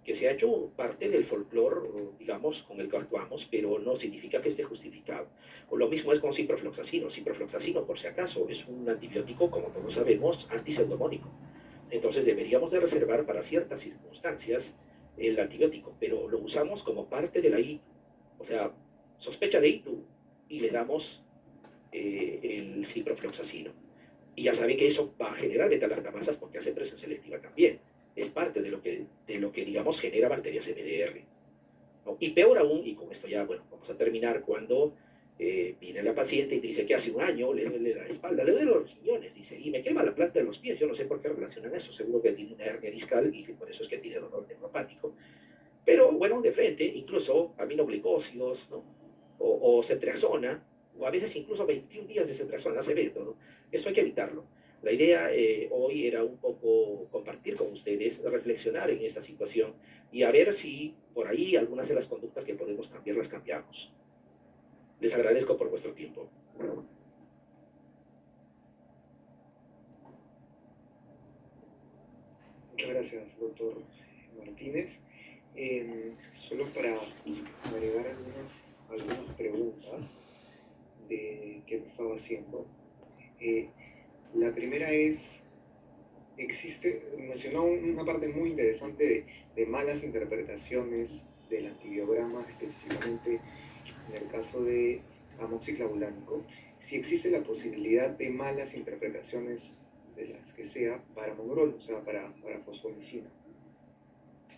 que se ha hecho parte del folclore, digamos, con el que actuamos, pero no significa que esté justificado. O lo mismo es con ciprofloxacino. Ciprofloxacino, por si acaso, es un antibiótico, como todos sabemos, antiseudomónico. Entonces deberíamos de reservar para ciertas circunstancias el antibiótico, pero lo usamos como parte de la ITU. O sea, sospecha de ITU y le damos el ciprofloxacino. Y ya saben que eso va a generar beta-lactamasas porque hace presión selectiva también. Es parte de lo que digamos, genera bacterias MDR, ¿no? Y peor aún, y con esto ya, bueno, vamos a terminar, cuando viene la paciente y te dice que hace un año le duele la espalda, le duele los riñones, dice, y me quema la planta de los pies. Yo no sé por qué relacionan eso, seguro que tiene una hernia discal y por eso es que tiene dolor neuropático. Pero bueno, de frente, incluso aminoglicosidos, ¿no? O ceftriaxona, o a veces incluso 21 días de ceftriaxona, se ve todo. Esto hay que evitarlo. La idea hoy era un poco compartir con ustedes, reflexionar en esta situación y a ver si por ahí algunas de las conductas que podemos cambiar las cambiamos. Les agradezco por vuestro tiempo. Muchas gracias, doctor Martínez. Solo para agregar algunas preguntas que me estaba haciendo. Eh, la primera es, mencionó una parte muy interesante de malas interpretaciones del antibiograma, específicamente en el caso de amoxiclavulánico, si existe la posibilidad de malas interpretaciones de las que sea para monrol, o sea, para fosfomicina.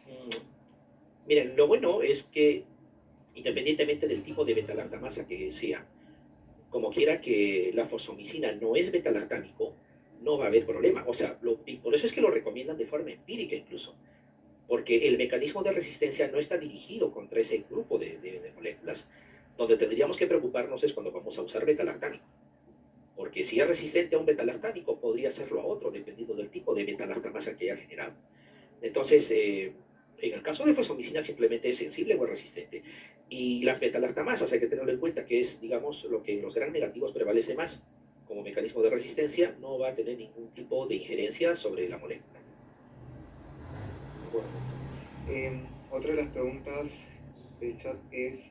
Mm, Miren, lo bueno es que independientemente del tipo de beta-lactamasa que sea, como quiera que la fosfomicina no es beta-lactámico, no va a haber problema. O sea, y por eso es que lo recomiendan de forma empírica incluso, porque el mecanismo de resistencia no está dirigido contra ese grupo de moléculas. Donde tendríamos que preocuparnos es cuando vamos a usar beta-lactámico, porque si es resistente a un beta-lactámico, podría serlo a otro, dependiendo del tipo de beta-lactamasa que haya generado. Entonces, en el caso de fosfomicina simplemente es sensible o es resistente. Y las beta-lactamasas hay que tenerlo en cuenta que es, digamos, lo que en los gran negativos prevalece más como mecanismo de resistencia, no va a tener ningún tipo de injerencia sobre la molécula. ¿De acuerdo? Otra de las preguntas del chat es,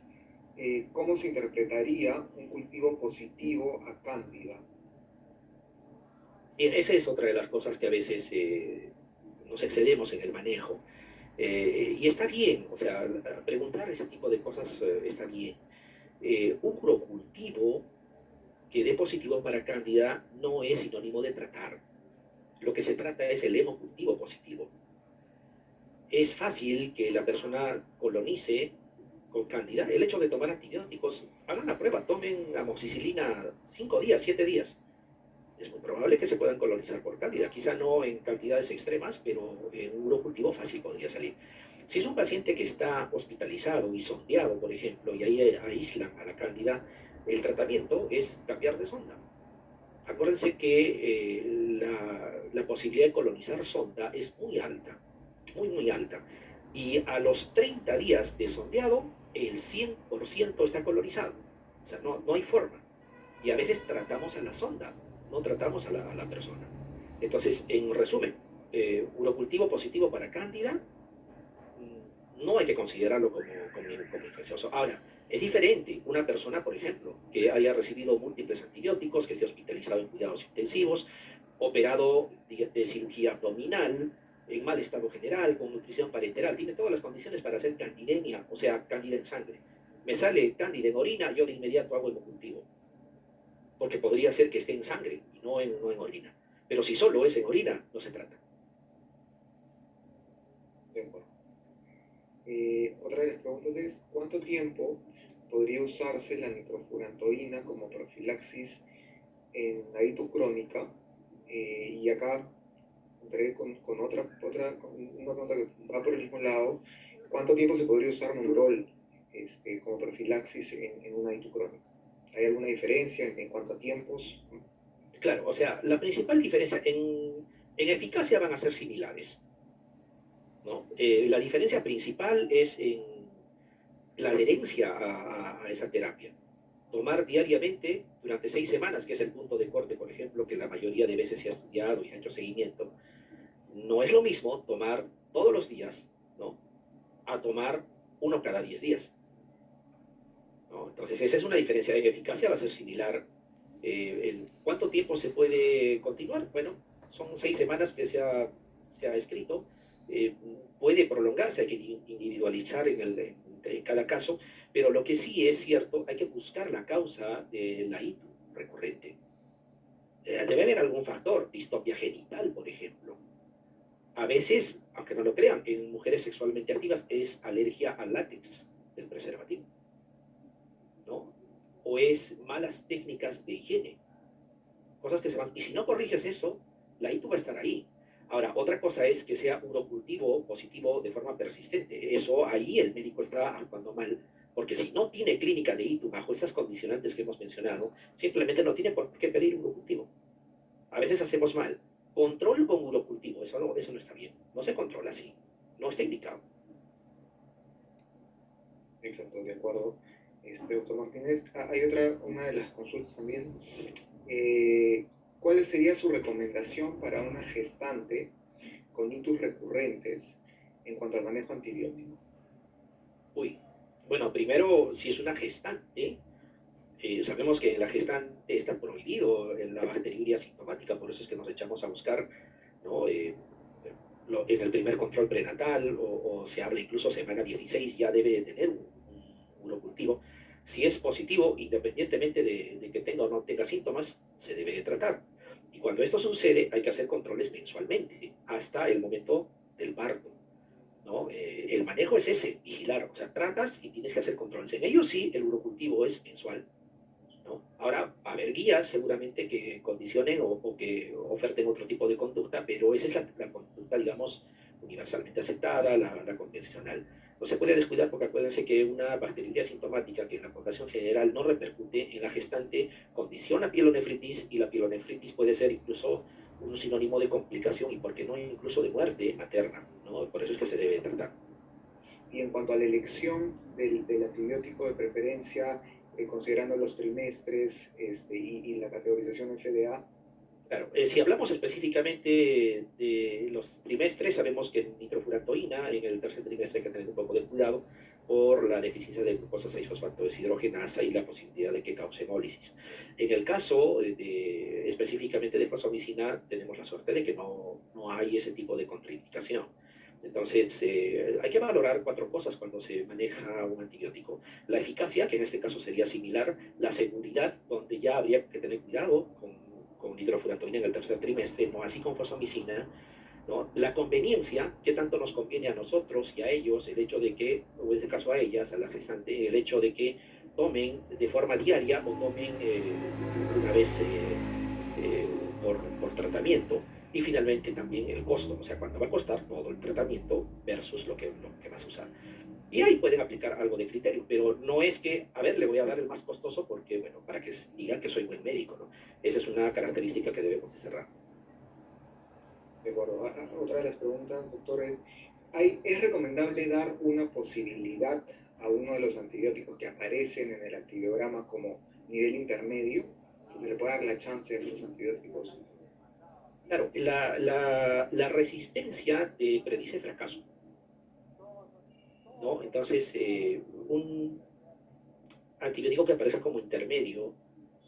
¿cómo se interpretaría un cultivo positivo a cándida? Bien, esa es otra de las cosas que a veces nos excedemos en el manejo. Y está bien, o sea, preguntar ese tipo de cosas está bien. Un urocultivo que dé positivo para cándida no es sinónimo de tratar. Lo que se trata es el hemocultivo positivo. Es fácil que la persona colonice con cándida. El hecho de tomar antibióticos, hagan la prueba, tomen amoxicilina 5 días, 7 días. Es muy probable que se puedan colonizar por cándida. Quizá no en cantidades extremas, pero en un urocultivo fácil podría salir. Si es un paciente que está hospitalizado y sondeado, por ejemplo, y ahí aíslan a la cándida, el tratamiento es cambiar de sonda. Acuérdense que la posibilidad de colonizar sonda es muy alta, muy, muy alta. Y a los 30 días de sondeado, el 100% está colonizado. O sea, no hay forma. Y a veces tratamos a la sonda, no tratamos a la persona. Entonces, en resumen, urocultivo positivo para cándida, no hay que considerarlo como infeccioso. Ahora, es diferente una persona, por ejemplo, que haya recibido múltiples antibióticos, que esté hospitalizado en cuidados intensivos, operado de cirugía abdominal, en mal estado general, con nutrición parenteral, tiene todas las condiciones para hacer candidemia, o sea, cándida en sangre. Me sale cándida en orina, yo de inmediato hago hemocultivo, porque podría ser que esté en sangre y no en orina. Pero si solo es en orina, no se trata. De acuerdo. Otra de las preguntas es, ¿cuánto tiempo podría usarse la nitrofurantoína como profilaxis en la itis crónica? Y acá entré con con una pregunta que va por el mismo lado. ¿Cuánto tiempo se podría usar Monrol como profilaxis en una itis crónica? ¿Hay alguna diferencia en cuanto a tiempos? Claro, o sea, la principal diferencia en eficacia van a ser similares, ¿no? La diferencia principal es en la adherencia a esa terapia. Tomar diariamente durante 6 semanas, que es el punto de corte, por ejemplo, que la mayoría de veces se ha estudiado y ha hecho seguimiento, no es lo mismo tomar todos los días, ¿no? A tomar uno cada 10 días, ¿no? Entonces, esa es una diferencia. En eficacia va a ser similar. ¿Cuánto tiempo se puede continuar? Bueno, son 6 semanas que se ha escrito. Eh, Puede prolongarse, hay que individualizar en cada caso, pero lo que sí es cierto, hay que buscar la causa de la ITU recurrente. Debe haber algún factor, distopia genital, por ejemplo. A veces, aunque no lo crean, en mujeres sexualmente activas es alergia al látex del preservativo, ¿no? O es malas técnicas de higiene, cosas que se van. Y si no corriges eso, la ITU va a estar ahí. Ahora, otra cosa es que sea urocultivo positivo de forma persistente. Eso ahí el médico está actuando mal, porque si no tiene clínica de ITU bajo esas condicionantes que hemos mencionado, simplemente no tiene por qué pedir urocultivo. A veces hacemos mal. Control con urocultivo, eso no está bien. No se controla así. No está indicado. Exacto, de acuerdo. Doctor Martínez, hay una de las consultas también. ¿Cuál sería su recomendación para una gestante con itus recurrentes en cuanto al manejo antibiótico? Uy. Bueno, primero, si es una gestante, sabemos que la gestante está prohibido la bacteriuria asintomática, por eso es que nos echamos a buscar, ¿no? En el primer control prenatal, o se habla incluso semana 16, ya debe de tener un urocultivo. Si es positivo, independientemente de que tenga o no tenga síntomas, se debe de tratar. Y cuando esto sucede, hay que hacer controles mensualmente, hasta el momento del parto, ¿no? El manejo es ese, vigilar, o sea, tratas y tienes que hacer controles. En ellos sí, el urocultivo es mensual, ¿no? Ahora, va a haber guías seguramente que condicionen o que oferten otro tipo de conducta, pero esa es la conducta, digamos, universalmente aceptada, la convencional. No se puede descuidar porque acuérdense que una bacteriuria asintomática que en la población general no repercute en la gestante condiciona pielonefritis, y la pielonefritis puede ser incluso un sinónimo de complicación y, por qué no, incluso de muerte materna, ¿no? Por eso es que se debe tratar. Y en cuanto a la elección del antibiótico de preferencia, considerando los trimestres y la categorización FDA. Claro, si hablamos específicamente de los trimestres, sabemos que en nitrofurantoína, en el tercer trimestre hay que tener un poco de cuidado por la deficiencia de glucosa 6-fosfato deshidrogenasa y la posibilidad de que cause hemólisis. En el caso específicamente de fosfomicina, tenemos la suerte de que no hay ese tipo de contraindicación. Entonces, hay que valorar cuatro cosas cuando se maneja un antibiótico. La eficacia, que en este caso sería similar; la seguridad, donde ya habría que tener cuidado con nitrofurantoína en el tercer trimestre, no así con fosfomicina, ¿no? La conveniencia, qué tanto nos conviene a nosotros y a ellos el hecho de que, o en este caso a ellas, a la gestante, el hecho de que tomen de forma diaria o tomen una vez eh, por tratamiento. Y finalmente también el costo, o sea, cuánto va a costar todo el tratamiento versus lo que vas a usar. Y ahí pueden aplicar algo de criterio, pero no es que, a ver, le voy a dar el más costoso porque, bueno, para que digan que soy buen médico, ¿no? Esa es una característica que debemos de cerrar. De acuerdo. Otra de las preguntas, doctor, ¿es recomendable dar una posibilidad a uno de los antibióticos que aparecen en el antibiograma como nivel intermedio? Si se le puede dar la chance a estos antibióticos. Claro, la resistencia te predice fracaso, ¿no? Entonces, un antibiótico que aparezca como intermedio,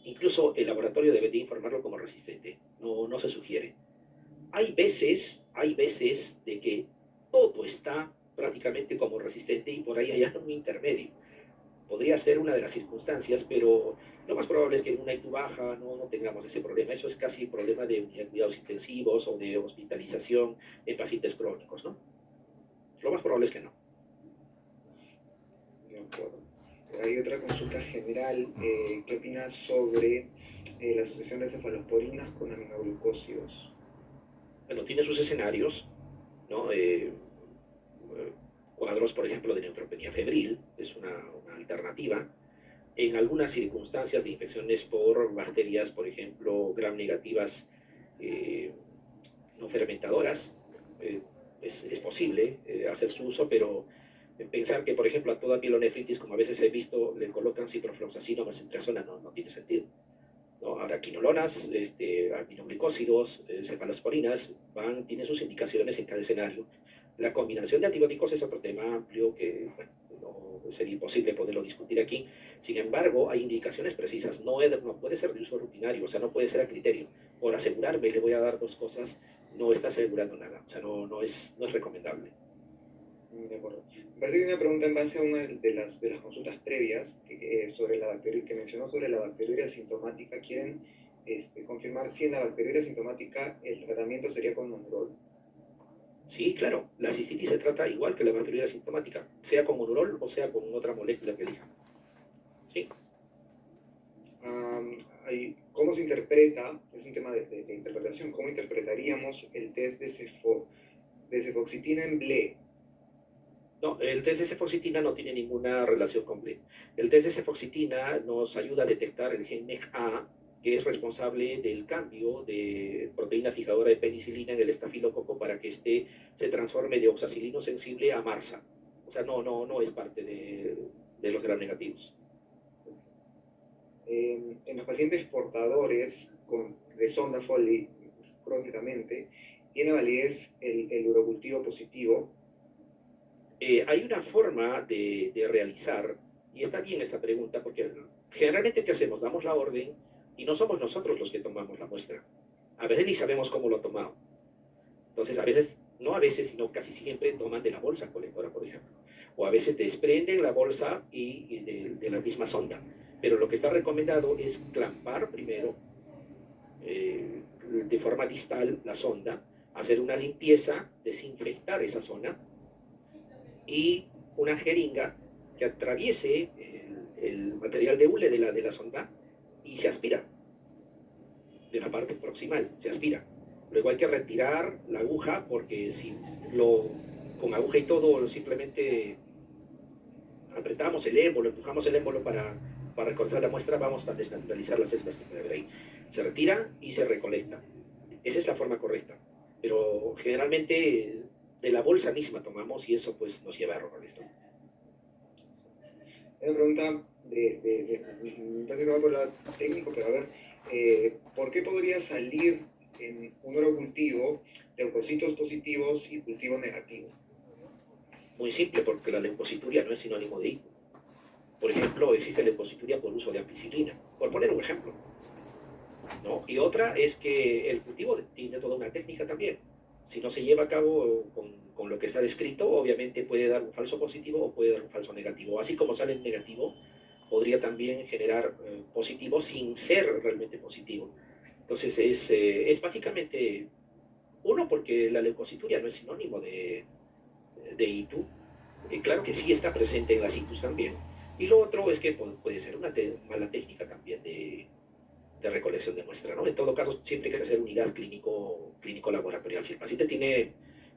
incluso el laboratorio debería informarlo como resistente, no se sugiere. Hay veces de que todo está prácticamente como resistente y por ahí hay un intermedio. Podría ser una de las circunstancias, pero lo más probable es que en una ITU baja no tengamos ese problema. Eso es casi problema de unidad de cuidados intensivos o de hospitalización en pacientes crónicos, ¿no? Lo más probable es que no. De acuerdo. Hay otra consulta general. ¿Qué opinas sobre la asociación de cefalosporinas con aminoglucósidos? Bueno, tiene sus escenarios, ¿no? Cuadros, por ejemplo, de neutropenia febril, es una alternativa. En algunas circunstancias de infecciones por bacterias, por ejemplo, gram negativas eh, no fermentadoras, eh, es posible hacer su uso, pero pensar que, por ejemplo, a toda pielonefritis, como a veces he visto, le colocan ciprofloxacino o mesiltrazona, no tiene sentido, ¿no? Ahora, quinolonas, aminoglicósidos, cefalosporinas, tienen sus indicaciones en cada escenario. La combinación de antibióticos es otro tema amplio que, bueno, no sería imposible poderlo discutir aquí. Sin embargo, hay indicaciones precisas. No puede ser de uso rutinario, o sea, no puede ser a criterio. Por asegurarme, le voy a dar dos cosas, no está asegurando nada. O sea, no es recomendable. De acuerdo. Me parece que hay una pregunta en base a una de las consultas previas sobre la bacteria, que mencionó sobre la bacteriuria asintomática. Quieren confirmar si en la bacteriuria asintomática el tratamiento sería con monurol. Sí, claro, la cistitis se trata igual que la bacteriuria asintomática, sea con monurol o sea con otra molécula que elija. Sí. ¿Cómo se interpreta? Es un tema de interpretación. ¿Cómo interpretaríamos el test de cefoxitina en BLE? No, el test de cefoxitina no tiene ninguna relación con BLE. El test de cefoxitina nos ayuda a detectar el gen MEG-A, que es responsable del cambio de proteína fijadora de penicilina en el estafilococo para que éste se transforme de oxacilino sensible a MARSA. O sea, no es parte de los gram negativos. En los pacientes portadores de sonda Foley crónicamente, ¿tiene validez el urocultivo positivo? Hay una forma de realizar, y está bien esta pregunta, porque generalmente, ¿qué hacemos? Damos la orden y no somos nosotros los que tomamos la muestra. A veces ni sabemos cómo lo ha tomado. Entonces, a veces, no a veces, sino casi siempre toman de la bolsa colectora, por ejemplo. O a veces desprenden la bolsa y de la misma sonda. Pero lo que está recomendado es clampar primero de forma distal la sonda, hacer una limpieza, desinfectar esa zona y una jeringa que atraviese el material de hule de la sonda y se aspira de la parte proximal, se aspira. Luego hay que retirar la aguja porque si lo con aguja y todo simplemente apretamos el émbolo, empujamos el émbolo para cortar la muestra, vamos a desnaturalizar las células que puede haber ahí. Se retira y se recolecta. Esa es la forma correcta. Pero generalmente de la bolsa misma tomamos y eso pues nos lleva a errores, ¿no? Una pregunta me parece que va por el lado técnico, pero a ver, ¿por qué podría salir en un cultivo leucocitos positivos y cultivo negativo? Muy simple, porque la leucocituria no es sinónimo de ICU. Por ejemplo, existe leucocituria por uso de ampicilina, por poner un ejemplo, ¿no? Y otra es que el cultivo tiene toda una técnica también. Si no se lleva a cabo con lo que está descrito, obviamente puede dar un falso positivo o puede dar un falso negativo. Así como sale el negativo, podría también generar positivo sin ser realmente positivo. Entonces es básicamente, uno, porque la leucocituria no es sinónimo de ITU. Claro que sí está presente en las ITUs también. Y lo otro es que puede ser una mala técnica también de recolección de muestra, ¿no? En todo caso, siempre hay que hacer unidad clínico laboratorial. Si el paciente tiene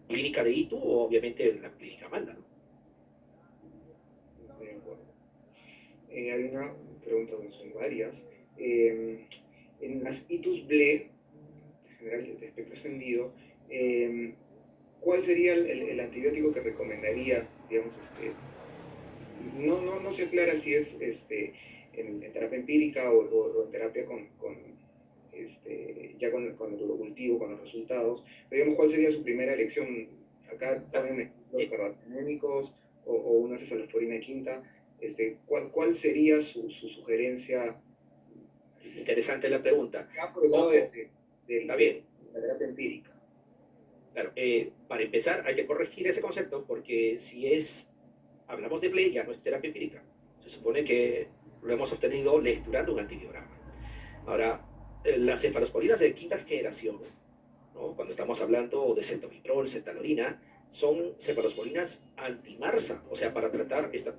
clínica de ITU, obviamente la clínica manda, ¿no? De acuerdo. Hay una pregunta, son varias. Eh, en las ITUS BLE, en general de espectro extendido, ¿cuál sería el antibiótico que recomendaría, digamos, no se aclara si es en terapia empírica o en terapia ya con el urocultivo, con los resultados, pero digamos, ¿cuál sería su primera elección? Acá ponen los Eh, carbapenémicos o una cefalosporina quinta. ¿Cuál sería su sugerencia? Interesante la pregunta. Ya por el lado Ojo, de- está de bien. la terapia empírica. Claro, para empezar hay que corregir ese concepto porque si hablamos de play, ya no es terapia empírica. Se supone que lo hemos obtenido lecturando un antibiograma. Ahora, las cefalosporinas de quinta generación, ¿no? Cuando estamos hablando de cetomiprol, cetalorina, son cefalosporinas antimarsa, o sea, para tratar esta